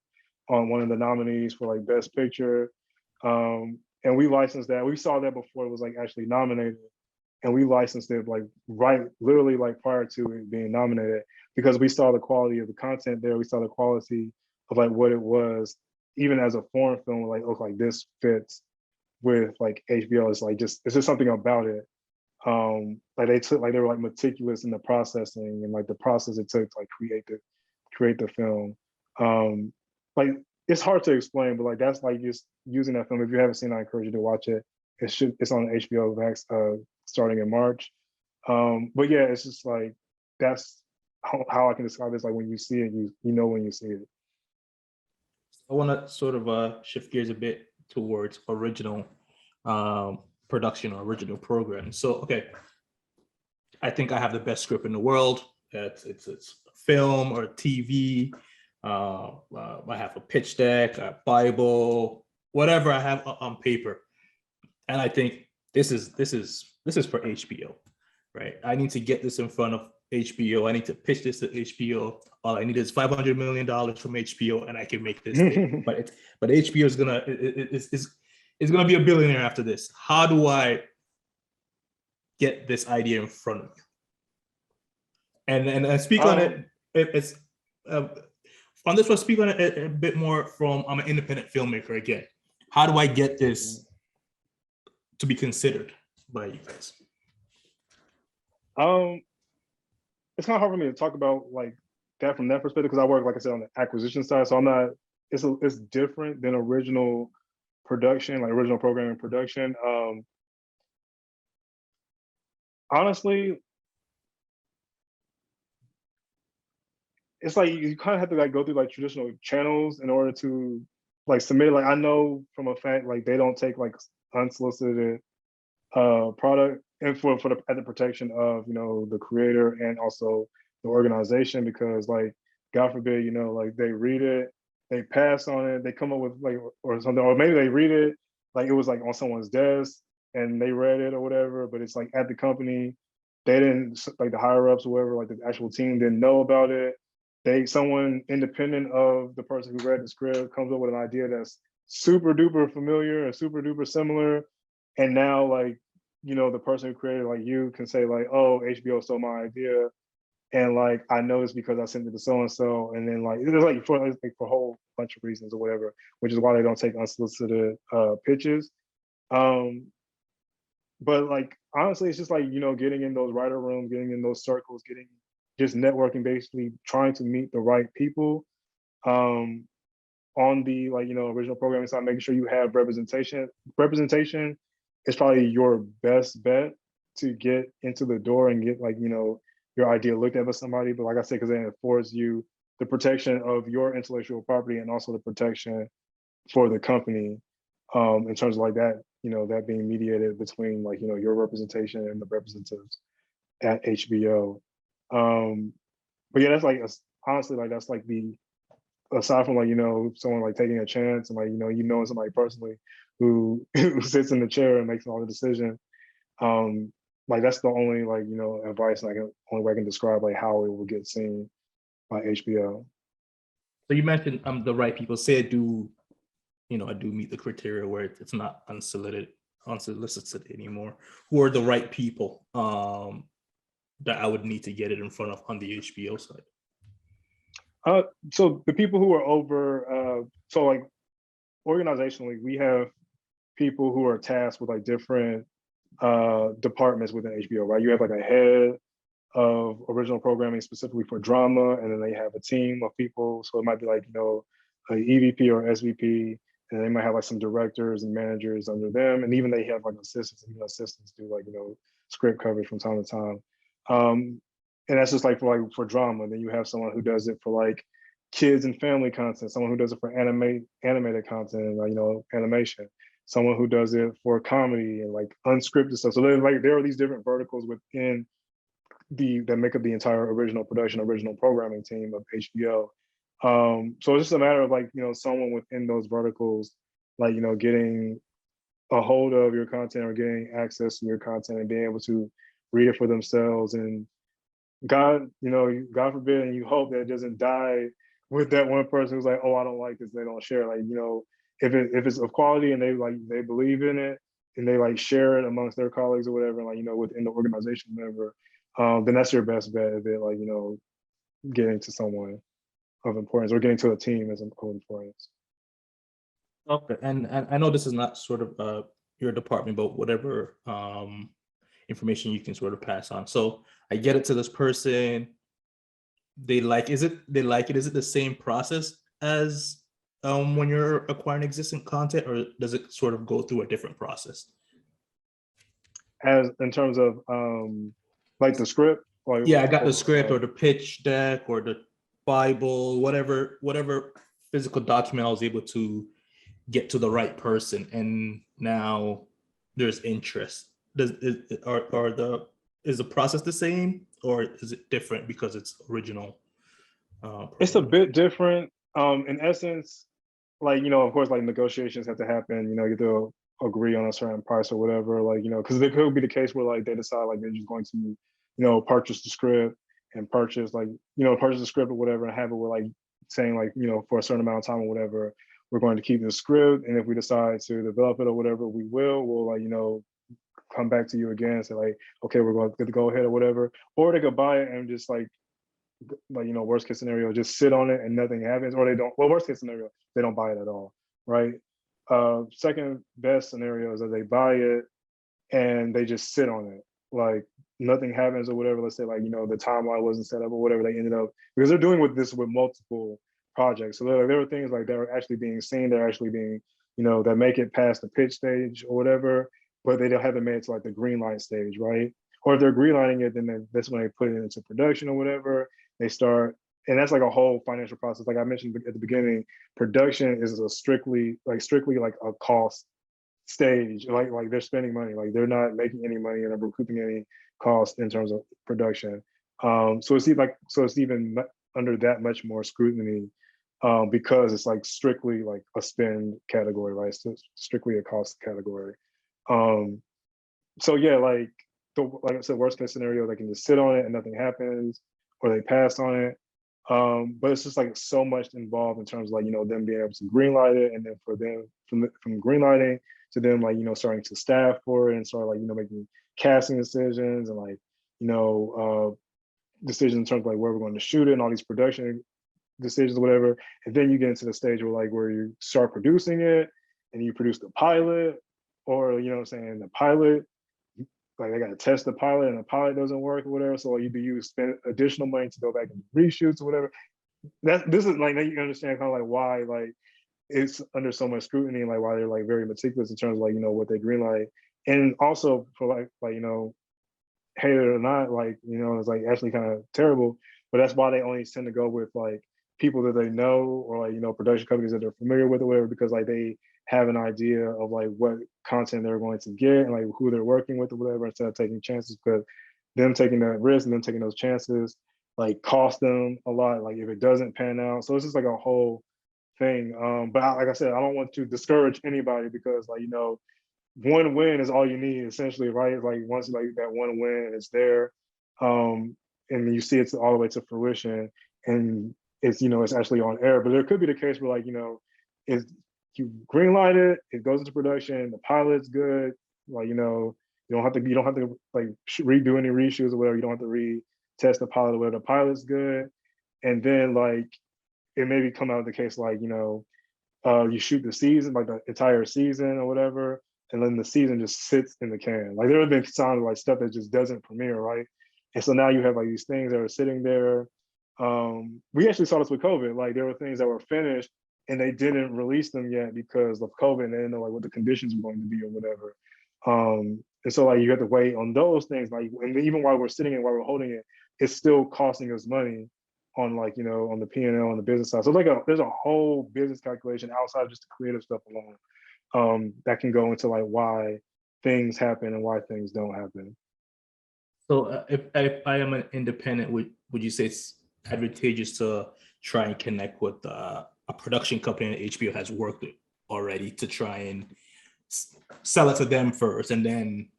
on one of the nominees for like Best Picture. And we licensed that. We saw that before it was like actually nominated. And we licensed it like literally like prior to it being nominated, because we saw the quality of the content there. We saw the quality of like what it was, even as a foreign film, like, look, like this fits with like HBO. It's like it's just something about it. Like they were like meticulous in the processing and like the process it took to like create the film. Like it's hard to explain, but like that's like just using that film. If you haven't seen it, I encourage you to watch it. It's on HBO Max starting in March. But yeah, it's just like that's how I can describe it. It's like when you see it, you know when you see it. I want to sort of shift gears a bit towards original production or original programming. So, okay, I think I have the best script in the world. It's film or TV. I have a pitch deck, a Bible, whatever I have on paper, and I think this is for HBO, right? I need to get this in front of HBO. I need to pitch this to HBO. All I need is $500 million from HBO, and I can make this thing. But HBO is gonna be a billionaire after this. How do I get this idea in front of you? And speak on it. It's on this one. Speak on it a bit more from. I'm an independent filmmaker again. How do I get this to be considered by you guys? It's kind of hard for me to talk about like that from that perspective, because I work, like I said, on the acquisition side. So I'm not. It's different than original production, like original programming production. Honestly, it's like you kind of have to like go through like traditional channels in order to like submit. Like I know from a fact, like they don't take like unsolicited product, and for the protection of the creator and also the organization, because like God forbid like they read it, they pass on it, they come up with like or something, or maybe they read it like it was like on someone's desk and they read it or whatever, but it's like at the company they didn't, like the higher ups or whatever, like the actual team didn't know about it. Someone independent of the person who read the script comes up with an idea that's super duper familiar and super duper similar, and now like the person who created, like you can say like, oh, HBO stole my idea, and like I know it's because I sent it to so and so, and then like there's like for a whole bunch of reasons or whatever, which is why they don't take unsolicited pitches. But like honestly, it's just like getting in those writer rooms, getting in those circles, getting just networking, basically trying to meet the right people on the like original programming side, making sure you have representation. Representation is probably your best bet to get into the door and get like your idea looked at by somebody. But like I said, because it affords you the protection of your intellectual property and also the protection for the company, in terms of like that that being mediated between like your representation and the representatives at HBO. But yeah, that's like honestly, like that's like the, aside from like someone like taking a chance and like knowing somebody personally who who sits in the chair and makes all the decision. like that's the only like, you know, advice and only way I can describe like how it will get seen by HBO. So you mentioned the right people. Say I do, I do meet the criteria where it's not unsolicited anymore. Who are the right people that I would need to get it in front of on the HBO side? So the people who are over, so like organizationally, we have people who are tasked with like different departments within HBO, right? You have like a head of original programming specifically for drama, and then they have a team of people. So it might be like, you know, a EVP or SVP, and they might have like some directors and managers under them, and even they have like assistants, and assistants do like, you know, script coverage from time to time. And that's just like for drama. Then you have someone who does it for like kids and family content, someone who does it for animated content, like, you know, animation, someone who does it for comedy and like unscripted stuff. So there are these different verticals within that make up the entire original production, original programming team of HBO. So it's just a matter of like, you know, someone within those verticals, like, you know, getting a hold of your content or getting access to your content and being able to read it for themselves. And God, you know, God forbid, and you hope that it doesn't die with that one person who's like, oh, I don't like this, they don't share. Like, you know, if it's of quality and they believe in it and they like share it amongst their colleagues or whatever, like, you know, within the organization member, then that's your best bet of it, like, you know, getting to someone of importance or getting to a team of importance. Okay, and I know this is not sort of your department, but whatever information you can sort of pass on. So I get it to this person. They like it. Is it the same process as when you're acquiring existing content, or does it sort of go through a different process? As in terms of like the script, like, Yeah, I got the script or the pitch deck or the Bible, whatever physical document I was able to get to the right person, and now there's interest. Is the process the same, or is it different because it's original? It's a bit different. In essence, like, you know, of course, like negotiations have to happen. You know, you have to agree on a certain price or whatever. Like, you know, because there could be the case where like they decide like they're just going to, you know, purchase the script and purchase the script or whatever, and have it with like saying like, you know, for a certain amount of time or whatever, we're going to keep the script, and if we decide to develop it or whatever, we'll like, you know, come back to you again and say like, okay, we're going to go ahead or whatever. Or they could buy it and just like, you know, worst case scenario, just sit on it and nothing happens, or they don't. Well, worst case scenario, they don't buy it at all, right? Second best scenario is that they buy it and they just sit on it, like nothing happens or whatever. Let's say like, you know, the timeline wasn't set up or whatever. They ended up, because they're doing this with multiple projects. So there are things like that are actually being seen, they're actually being, you know, that make it past the pitch stage or whatever, but they haven't made it to like the green light stage, right? Or if they're greenlighting it, then that's when they put it into production or whatever. They start, and that's like a whole financial process. Like I mentioned at the beginning, production is strictly like a cost stage. Like they're spending money, like they're not making any money and recouping any cost in terms of production. So it's even under that much more scrutiny, because it's like strictly like a spend category, right? So it's strictly a cost category. So yeah, like I said, worst case scenario, they can just sit on it and nothing happens, or they pass on it. But it's just like so much involved in terms of like, you know, them being able to greenlight it, and then for them from greenlighting to them like, you know, starting to staff for it and start like, you know, making casting decisions and like, you know, decisions in terms of like where we're going to shoot it and all these production decisions, whatever. And then you get into the stage where you start producing it and you produce the pilot, or, you know what I'm saying, the pilot, like they got to test the pilot and the pilot doesn't work or whatever. So either you spend additional money to go back and reshoots or whatever. This is like, now you understand kind of like why like it's under so much scrutiny and like why they're like very meticulous in terms of like, you know, what they greenlight. And also for like, you know, hate it or not, like, you know, it's like actually kind of terrible, but that's why they only tend to go with like people that they know, or like, you know, production companies that they're familiar with or whatever, because like they have an idea of like what content they're going to get and like who they're working with or whatever, instead of taking chances, because them taking that risk and them taking those chances like cost them a lot, like if it doesn't pan out. So it's just like a whole thing. But like I said, I don't want to discourage anybody, because like, you know, one win is all you need essentially, right? Like once like that one win, it's there, and you see it's all the way to fruition, and it's it's actually on air. But there could be the case where like is you greenlight it, it goes into production, the pilot's good, like you don't have to like redo any reshoots or whatever. You don't have to retest the pilot or whatever. The pilot's good, and then like it maybe come out of the case like you shoot the season, like the entire season or whatever, and then the season just sits in the can. Like there have been times like stuff that just doesn't premiere, right? And so now you have like these things that are sitting there. We actually saw this with COVID. Like there were things that were finished and they didn't release them yet because of COVID, and they didn't know like what the conditions were going to be or whatever. And so like you have to wait on those things. Like, and even while we're sitting and while we're holding it, it's still costing us money on like on the P&L on the business side. So like there's a whole business calculation outside of just the creative stuff alone, that can go into like why things happen and why things don't happen. So if I am an independent, would you say it's advantageous to try and connect with a production company that HBO has worked with already to try and sell it to them first, and then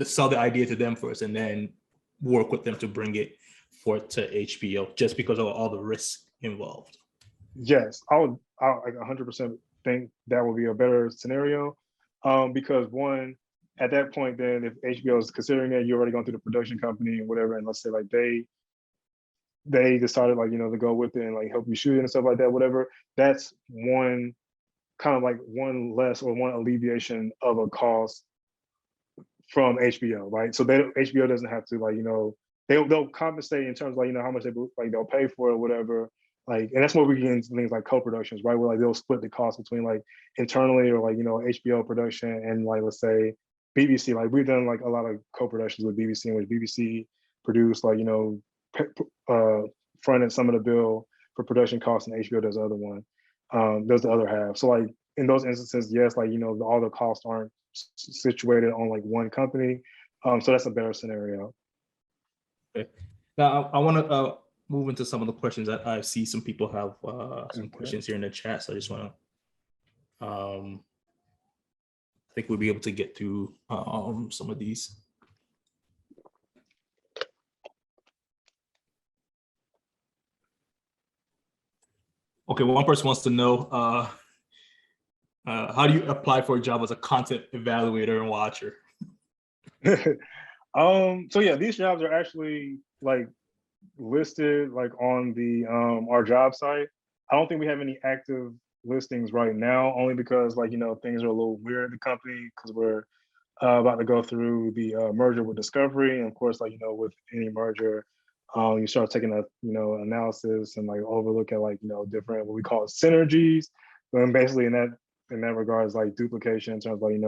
sell the idea to them first, and then work with them to bring it forth to HBO, just because of all the risks involved? Yes, I like 100% think that would be a better scenario, because one, at that point, then if HBO is considering it, you're already going through the production company and whatever, and let's say like they decided like to go with it and like help you shoot it and stuff like that, whatever. That's one kind of like one less or one alleviation of a cost from HBO, right? So HBO doesn't have to like they'll compensate in terms of like how much they'll pay for it or whatever. Like, and that's where we get into things like co-productions, right? Where like they'll split the cost between like internally or like HBO production and like let's say BBC. Like we've done like a lot of co-productions with BBC, in which BBC produced like fronted some of the bill for production costs, and HBO does the other one, does the other half. So like in those instances, yes, like all the costs aren't situated on like one company, so that's a better scenario. Okay. Now I want to move into some of the questions that I see some people have some questions here in the chat. So I just want to, I think we'll be able to get through some of these. Okay, one person wants to know, how do you apply for a job as a content evaluator and watcher? So yeah, these jobs are actually like listed like on the our job site. I don't think we have any active listings right now, only because like things are a little weird in the company because we're about to go through the merger with Discovery, and of course like with any merger, you start taking a analysis and like overlook at like different what we call synergies, and basically in that regards like duplication in terms of like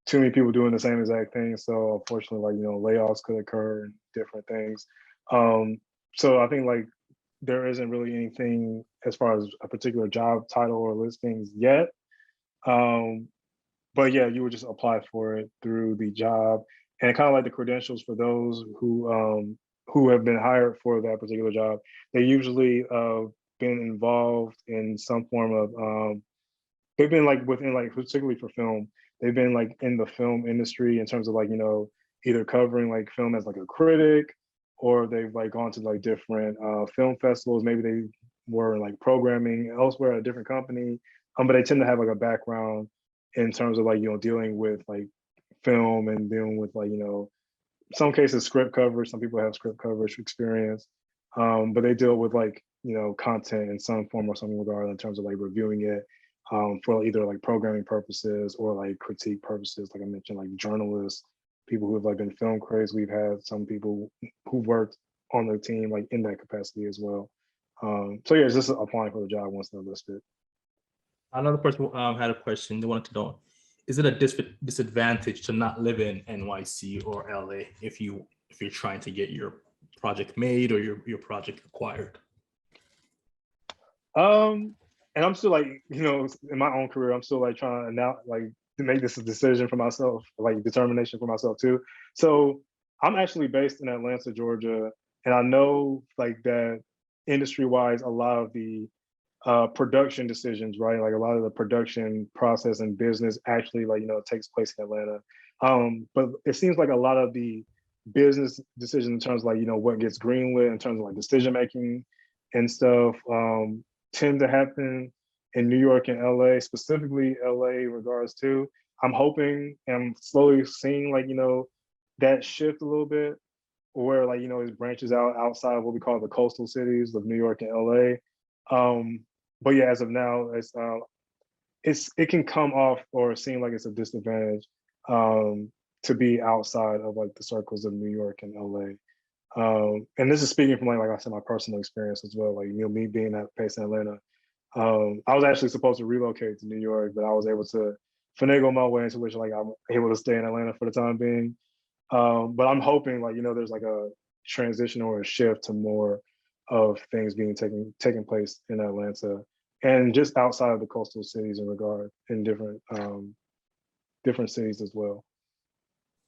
too many people doing the same exact thing. So unfortunately, like layoffs could occur and different things. So I think like there isn't really anything as far as a particular job title or listings yet. But yeah, you would just apply for it through the job, and kind of like the credentials for those who have been hired for that particular job. They usually been involved in some form of they've been like within like particularly for film, they've been like in the film industry in terms of like either covering like film as like a critic, or they've like gone to like different film festivals. Maybe they were like programming elsewhere at a different company, but they tend to have like a background in terms of like dealing with like film and dealing with like some cases script coverage. Some people have script coverage experience, but they deal with like content in some form or some regard in terms of like reviewing it for either like programming purposes or like critique purposes. Like I mentioned, like journalists, people who have like been film critics. We've had some people who worked on the team like in that capacity as well. So yeah, it's just applying for the job once they're listed. Another person had a question. They wanted to know, is it a disadvantage to not live in NYC or LA if you're trying to get your project made or your project acquired? And I'm still like, in my own career, I'm still like trying to now like to make this a decision for myself, like determination for myself too. So I'm actually based in Atlanta, Georgia, and I know like that industry-wise, a lot of the production decisions, right? Like a lot of the production process and business actually like, takes place in Atlanta. But it seems like a lot of the business decisions in terms of like, what gets greenlit in terms of like decision making and stuff tend to happen in New York and LA, specifically LA in regards to, I'm hoping and slowly seeing like, that shift a little bit where like, it branches out outside of what we call the coastal cities of New York and LA. But yeah, as of now, it can come off or seem like it's a disadvantage to be outside of like the circles of New York and LA. And this is speaking from like I said, my personal experience as well. Like, me being based in Atlanta. I was actually supposed to relocate to New York, but I was able to finagle my way into which like I'm able to stay in Atlanta for the time being. But I'm hoping like, there's like a transition or a shift to more of things being taking place in Atlanta and just outside of the coastal cities in different cities as well.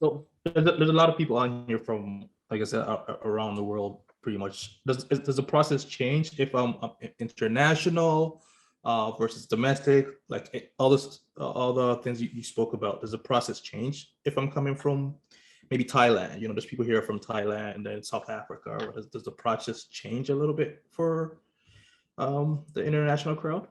So there's a lot of people on here from, like I said, around the world pretty much. Does the process change if I'm international versus domestic? Like all the things you spoke about, does the process change if I'm coming from maybe Thailand? There's people here from Thailand and then South Africa. Or does the process change a little bit for the international crowd?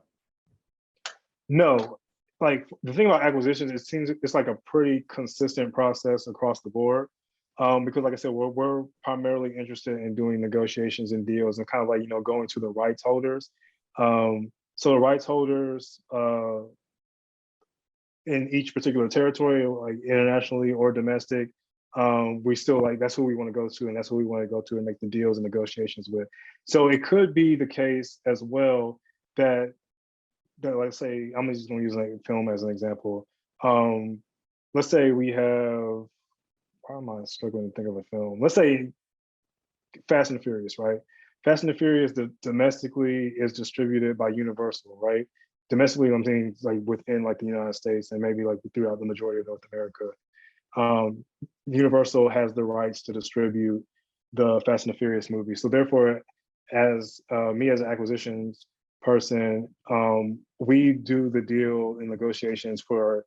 No, like the thing about acquisitions, it seems it's like a pretty consistent process across the board. Because like I said, we're primarily interested in doing negotiations and deals and kind of like, going to the rights holders. So the rights holders in each particular territory, like internationally or domestic, we still like, that's who we want to go to and that's who we want to go to and make the deals and negotiations with. So it could be the case as well that let's say, I'm just going to use like film as an example. Let's say we have, why am I struggling to think of a film? Let's say Fast and the Furious, right? Fast and the Furious domestically is distributed by Universal, right? Domestically, I'm saying like within like the United States and maybe like throughout the majority of North America. Universal has the rights to distribute the Fast and the Furious movie. So therefore, as me as an acquisitions person, we do the deal in negotiations for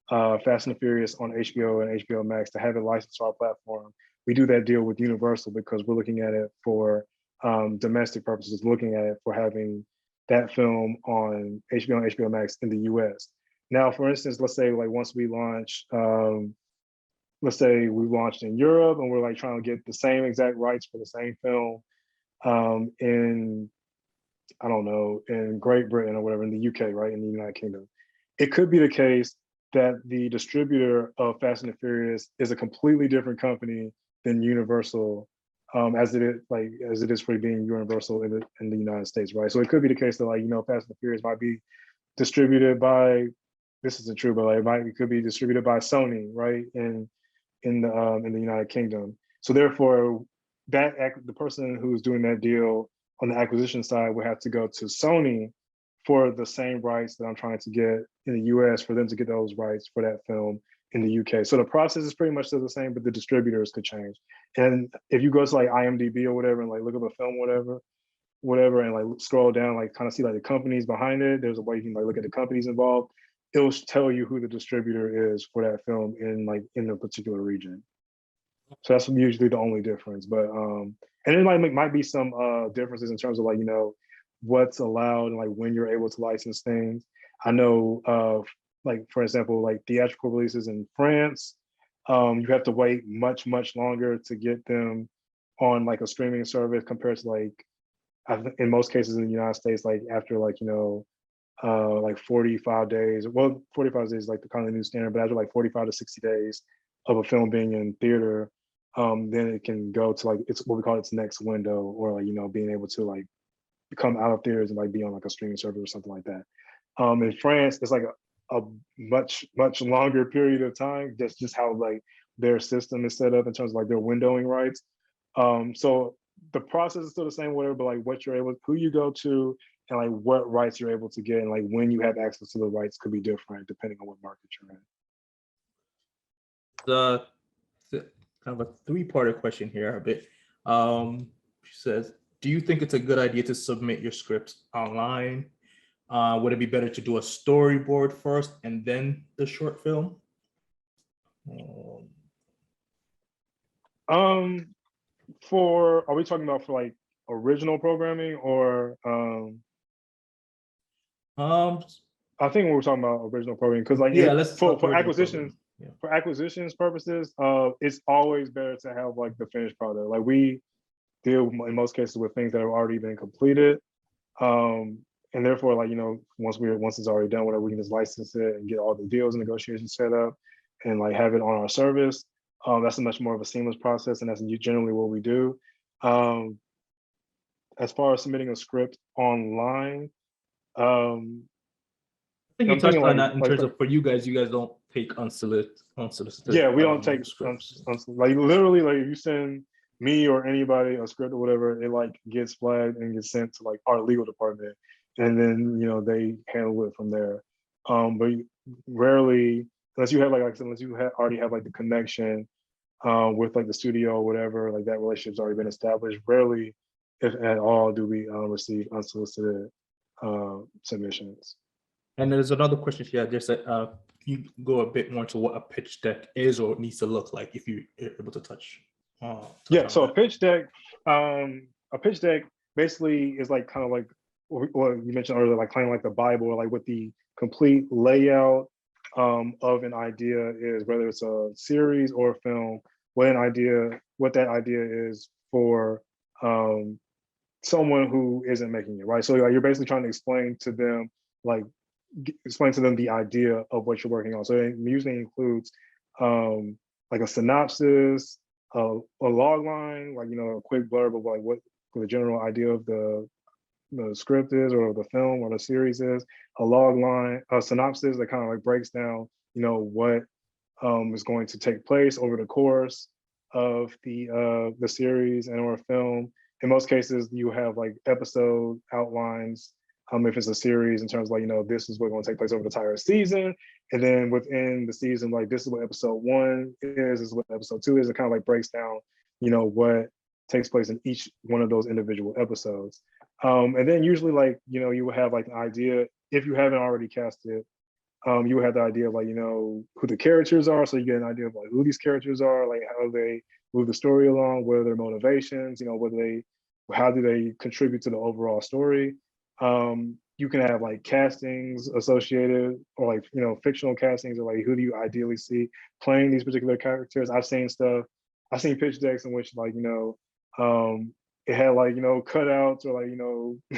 Fast and the Furious on HBO and HBO Max to have it licensed to our platform. We do that deal with Universal because we're looking at it for domestic purposes, looking at it for having that film on HBO and HBO Max in the US. Now, for instance, let's say like once we launch, let's say we launched in Europe and we're like trying to get the same exact rights for the same film in, I don't know, in Great Britain or whatever, in the UK, right, in the United Kingdom. It could be the case that the distributor of Fast and the Furious is a completely different company than Universal, as it is for being Universal in the United States, right? So it could be the case that like, Fast and the Furious might be distributed by, this isn't true, but like it could be distributed by Sony, right, in the United Kingdom. So therefore, the person who's doing that deal on the acquisition side would have to go to Sony for the same rights that I'm trying to get in the US for them to get those rights for that film in the UK. So the process is pretty much still the same, but the distributors could change. And if you go to like IMDb or whatever and like look up a film, whatever, and like scroll down, like kind of see like the companies behind it, there's a way you can like look at the companies involved. It'll tell you who the distributor is for that film in a particular region. So that's usually the only difference. But and it might be some differences in terms of like, what's allowed and like when you're able to license things. I know like, for example, like theatrical releases in France, you have to wait much longer to get them on like a streaming service compared to like, in most cases in the United States, like after like, like 45 days, well, 45 days is like the kind of new standard, but after like 45 to 60 days of a film being in theater, then it can go to like, it's what we call its next window, or like, being able to like come out of theaters and like be on like a streaming service or something like that. In France, it's like a much longer period of time. That's just how like their system is set up in terms of like their windowing rights. So the process is still the same, whatever, but like what you're able, who you go to, and like what rights you're able to get, and like when you have access to the rights could be different depending on what market you're in. The kind of a three-parter question here a bit. She says, do you think it's a good idea to submit your scripts online? Would it be better to do a storyboard first and then the short film? Are we talking about for like original programming or I think we're talking about original programming because like yeah, let's for original acquisitions yeah. for acquisitions purposes, it's always better to have like the finished product. Like we deal in most cases with things that have already been completed. And therefore, like, once it's already done, whatever, we can just license it and get all the deals and negotiations set up and like have it on our service. That's a much more of a seamless process, and that's generally what we do. As far as submitting a script online, I think you touched on that in terms of for you guys don't take unsolicited. Yeah, we don't take scripts. like literally, like if you send me or anybody a script or whatever, it like gets flagged and gets sent to like our legal department, and then they handle it from there. But rarely, unless you have unless you already have like the connection with like the studio or whatever, like that relationship's already been established. Rarely, if at all, do we receive unsolicited submissions. And there's another question here. Just you go a bit more into what a pitch deck is or needs to look like if you're able to touch. Yeah, so a pitch deck basically is like kind of like what you mentioned earlier, like kind of like the Bible, or like what the complete layout of an idea is, whether it's a series or a film, what that idea is for someone who isn't making it, right? So like, you're basically trying to explain to them the idea of what you're working on. So it usually includes like a synopsis, a log line, like a quick blurb of like what the general idea of the script is, or the film or the series is, a log line, a synopsis that kind of like breaks down, what is going to take place over the course of the series and or film. In most cases, you have like episode outlines. If it's a series, in terms of like, this is what's going to take place over the entire season. And then within the season, like this is what episode 1 is, this is what episode 2 is. It kind of like breaks down, what takes place in each one of those individual episodes. And then usually like, you will have like an idea, if you haven't already cast it, you will have the idea of like, who the characters are. So you get an idea of like who these characters are, like how they move the story along, what are their motivations, how do they contribute to the overall story. You can have like castings associated, or like fictional castings, or like who do you ideally see playing these particular characters. I've seen pitch decks in which like it had like cutouts, or like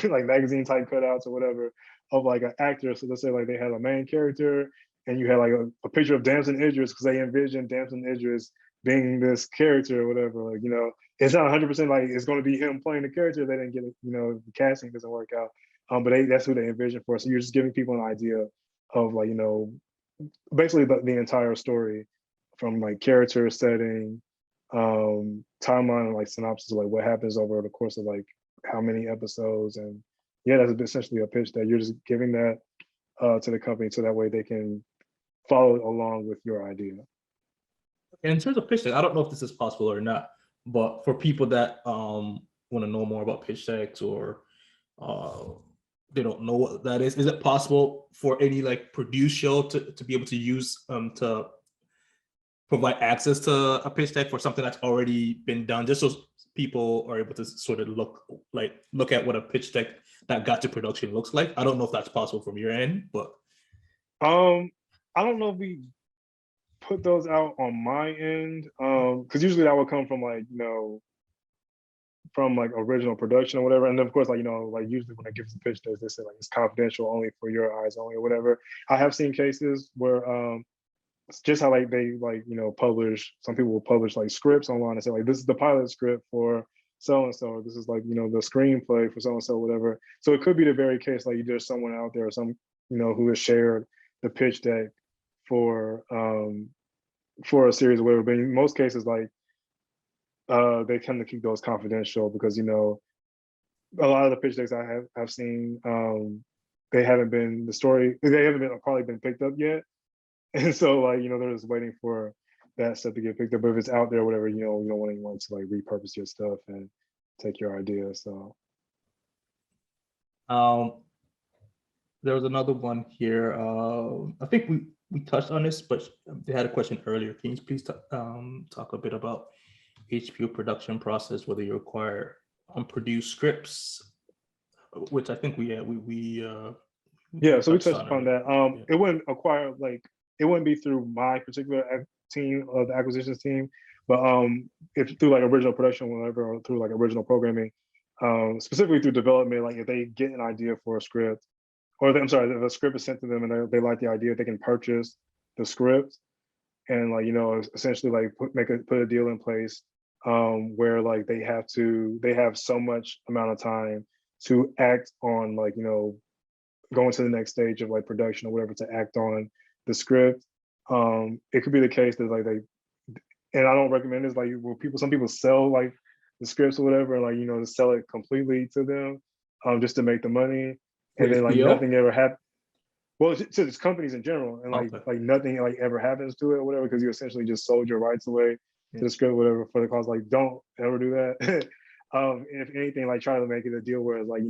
like magazine type cutouts or whatever of like an actor. So let's say like they had a main character and you had like a picture of Damson Idris because they envisioned Damson Idris being this character or whatever. Like it's not 100% like it's going to be him playing the character. They didn't get it, the casting doesn't work out. But that's who they envision for. So you're just giving people an idea of like, basically the entire story, from like character setting, timeline, and like synopsis of like what happens over the course of like how many episodes. And yeah, that's essentially a pitch that you're just giving that to the company, so that way they can follow along with your idea. And in terms of pitch deck, I don't know if this is possible or not, but for people that want to know more about pitch decks, or they don't know what that is it possible for any like produced show to be able to use to provide access to a pitch deck for something that's already been done, just so people are able to sort of look at what a pitch deck that got to production looks like? I don't know if that's possible from your end, but I don't know if we put those out on my end, because usually that would come from like from like original production or whatever. And then of course, like like usually when I give the pitch decks, they say like it's confidential, only for your eyes only, or whatever. I have seen cases where it's just how like they like publish, some people will publish like scripts online and say like, this is the pilot script for so and so, or this is like the screenplay for so and so, whatever. So it could be the very case like there's someone out there, or some who has shared the pitch deck for a series or whatever. But in most cases, like they tend to keep those confidential, because a lot of the pitch decks I've seen, they haven't been probably been picked up yet. And so like they're just waiting for that stuff to get picked up. But if it's out there, whatever, you don't want anyone to like repurpose your stuff and take your idea. So there was another one here. I think we touched on this, but they had a question earlier. Can you please talk a bit about HBO production process, whether you require unproduced scripts, which I think so we touched upon that. It wouldn't acquire it wouldn't be through my particular team of the acquisitions team, but if through like original production, whatever, or through like original programming, specifically through development, like if they get an idea for a script, or if the script is sent to them and they like the idea, they can purchase the script and essentially like put a deal in place where like they have so much amount of time to act on going to the next stage of like production or whatever, to act on the script. It could be the case that like and I don't recommend this, like some people sell like the scripts or whatever, and to sell it completely to them just to make the money, and then like nothing ever happens. Well, to just companies in general, and like nothing like ever happens to it or whatever, because you essentially just sold your rights away to the script, whatever, for the cause. Like, don't ever do that. If anything, like try to make it a deal where it's like,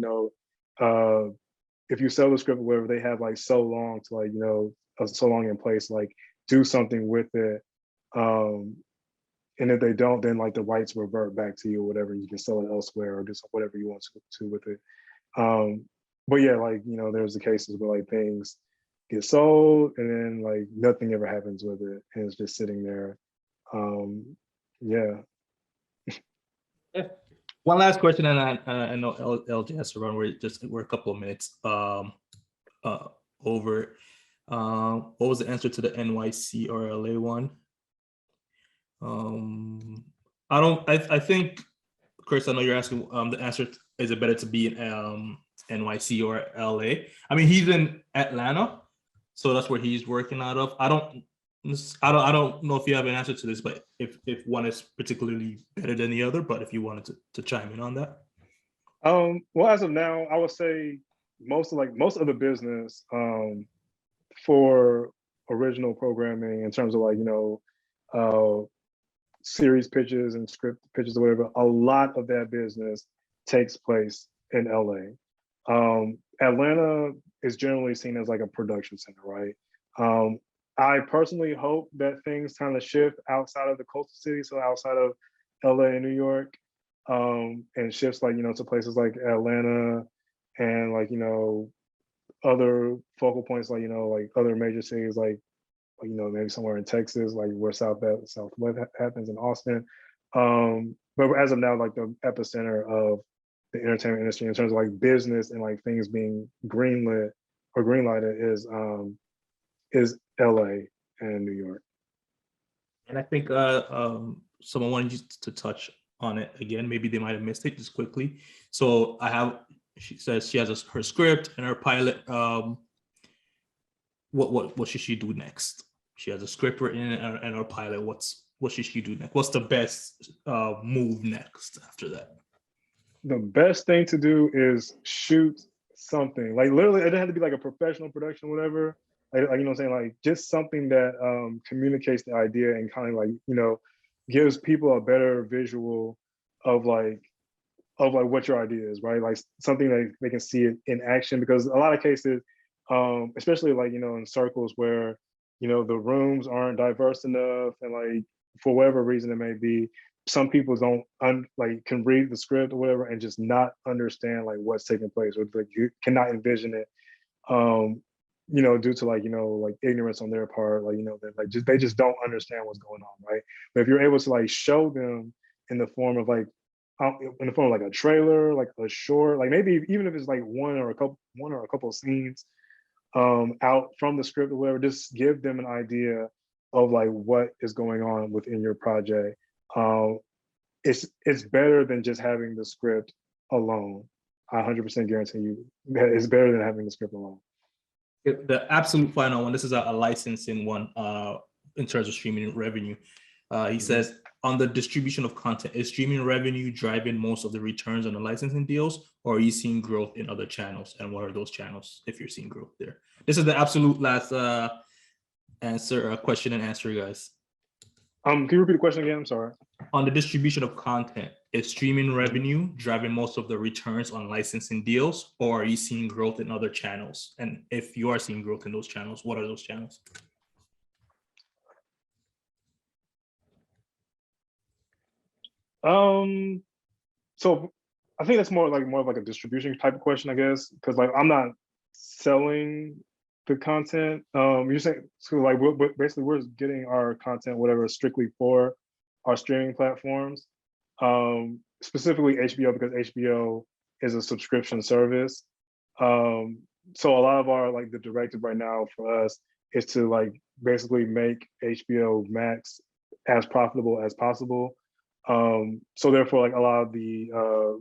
if you sell the script or whatever, they have like so long to like, so long in place, like do something with it. And if they don't, then like the rights revert back to you or whatever. You can sell it elsewhere or do whatever you want to with it. But yeah, like, there's the cases where like things get sold and then like nothing ever happens with it and it's just sitting there. Yeah. One last question, and I know LJ has to run. We're a couple of minutes over. What was the answer to the NYC or LA one? I think, Chris, I know you're asking. The answer is it better to be in NYC or LA? I mean, he's in Atlanta, so that's where he's working out of. I don't know if you have an answer to this, but if one is particularly better than the other, but if you wanted to chime in on that. Well, as of now, I would say most of the business for original programming in terms of like, series pitches and script pitches or whatever, a lot of that business takes place in LA. Atlanta is generally seen as like a production center, right? I personally hope that things kind of shift outside of the coastal cities, so outside of LA and New York, and shifts like, to places like Atlanta and like, other focal points, like, like other major cities, like, maybe somewhere in Texas, like where Southwest happens in Austin. But as of now, like the epicenter of the entertainment industry in terms of like business and like things being greenlit or greenlighted is LA and New York. And I think someone wanted you to touch on it again. Maybe they might have missed it just quickly. So she says she has her script and her pilot. What should she do next? She has a script written and her pilot. What should she do next? What's the best move next after that? The best thing to do is shoot something. Like literally, it doesn't have to be like a professional production or whatever. Like you know what I'm saying? Like just something that communicates the idea and kind of like, gives people a better visual of what your idea is, right? Like something that they can see it in action, because a lot of cases, especially like, in circles where, the rooms aren't diverse enough and like, for whatever reason it may be, some people don't can read the script or whatever and just not understand like what's taking place, or like you cannot envision it, due to like, like ignorance on their part, like, that like they just don't understand what's going on, right? But if you're able to like show them in the form of like a trailer, like a short, like maybe even if it's like one or a couple of scenes out from the script or whatever, just give them an idea of like what is going on within your project. It's better than just having the script alone. I 100% guarantee you that it's better than having the script alone. The absolute final one, this is a licensing one in terms of streaming revenue. He says, on the distribution of content, is streaming revenue driving most of the returns on the licensing deals, or are you seeing growth in other channels? And what are those channels if you're seeing growth there? This is the absolute last question and answer, guys. Can you repeat the question again? I'm sorry. On the distribution of content, is streaming revenue driving most of the returns on licensing deals, or are you seeing growth in other channels? And if you are seeing growth in those channels, what are those channels? So I think that's more of like a distribution type of question, I guess, because like I'm not selling the content. You're saying so like we're getting our content, whatever, strictly for our streaming platforms, specifically HBO, because HBO is a subscription service. So a lot of our like the directive right now for us is to like basically make HBO Max as profitable as possible. So therefore, like a lot of the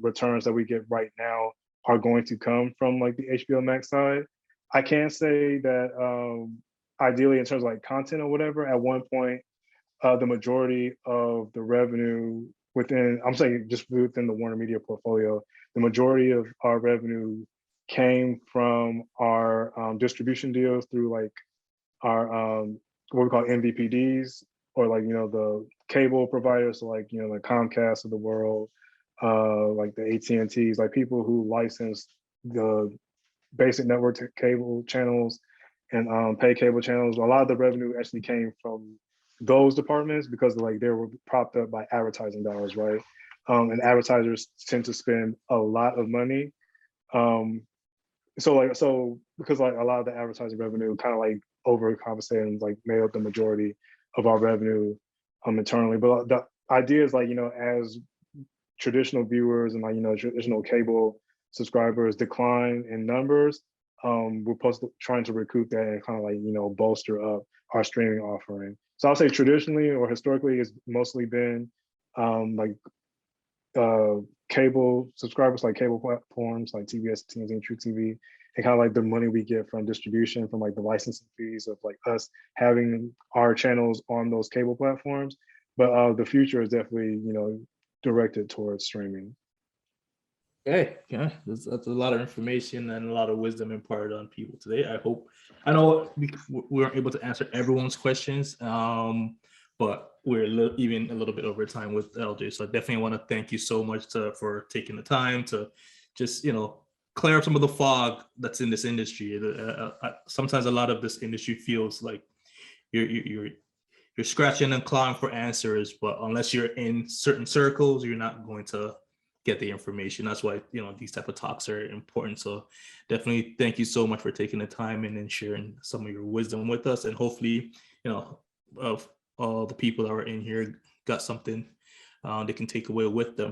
returns that we get right now are going to come from like the HBO Max side. I can say that ideally in terms of like content or whatever, at one point, the majority of the revenue within, I'm saying just within the Warner Media portfolio, the majority of our revenue came from our distribution deals through like our what we call MVPDs, or like, you know, the cable providers, so like, you know, the Comcast of the world, like the AT&Ts, like people who license the basic network cable channels and pay cable channels. A lot of the revenue actually came from those departments because like they were propped up by advertising dollars, right? And advertisers tend to spend a lot of money. So because like a lot of the advertising revenue kind of like overcompensated and like made up the majority of our revenue internally. But the idea is like, you know, as traditional viewers and like, you know, traditional cable subscribers decline in numbers, we're trying to recoup that and kind of like, you know, bolster up our streaming offering. So I'll say traditionally or historically it's mostly been like cable subscribers, like cable platforms like TBS, TNT, and True TV, and kind of like the money we get from distribution from like the licensing fees of like us having our channels on those cable platforms. But the future is definitely, you know, directed towards streaming. Okay, yeah, that's a lot of information and a lot of wisdom imparted on people today. I know we weren't able to answer everyone's questions, but we're even a little bit over time with LJ. So I definitely want to thank you so much for taking the time to just, you know, clear up some of the fog that's in this industry. Sometimes a lot of this industry feels like you're scratching and clawing for answers, but unless you're in certain circles, you're not going to get the information. That's why, you know, these type of talks are important. So definitely thank you so much for taking the time and sharing some of your wisdom with us. And hopefully, you know, of all the people that are in here got something they can take away with them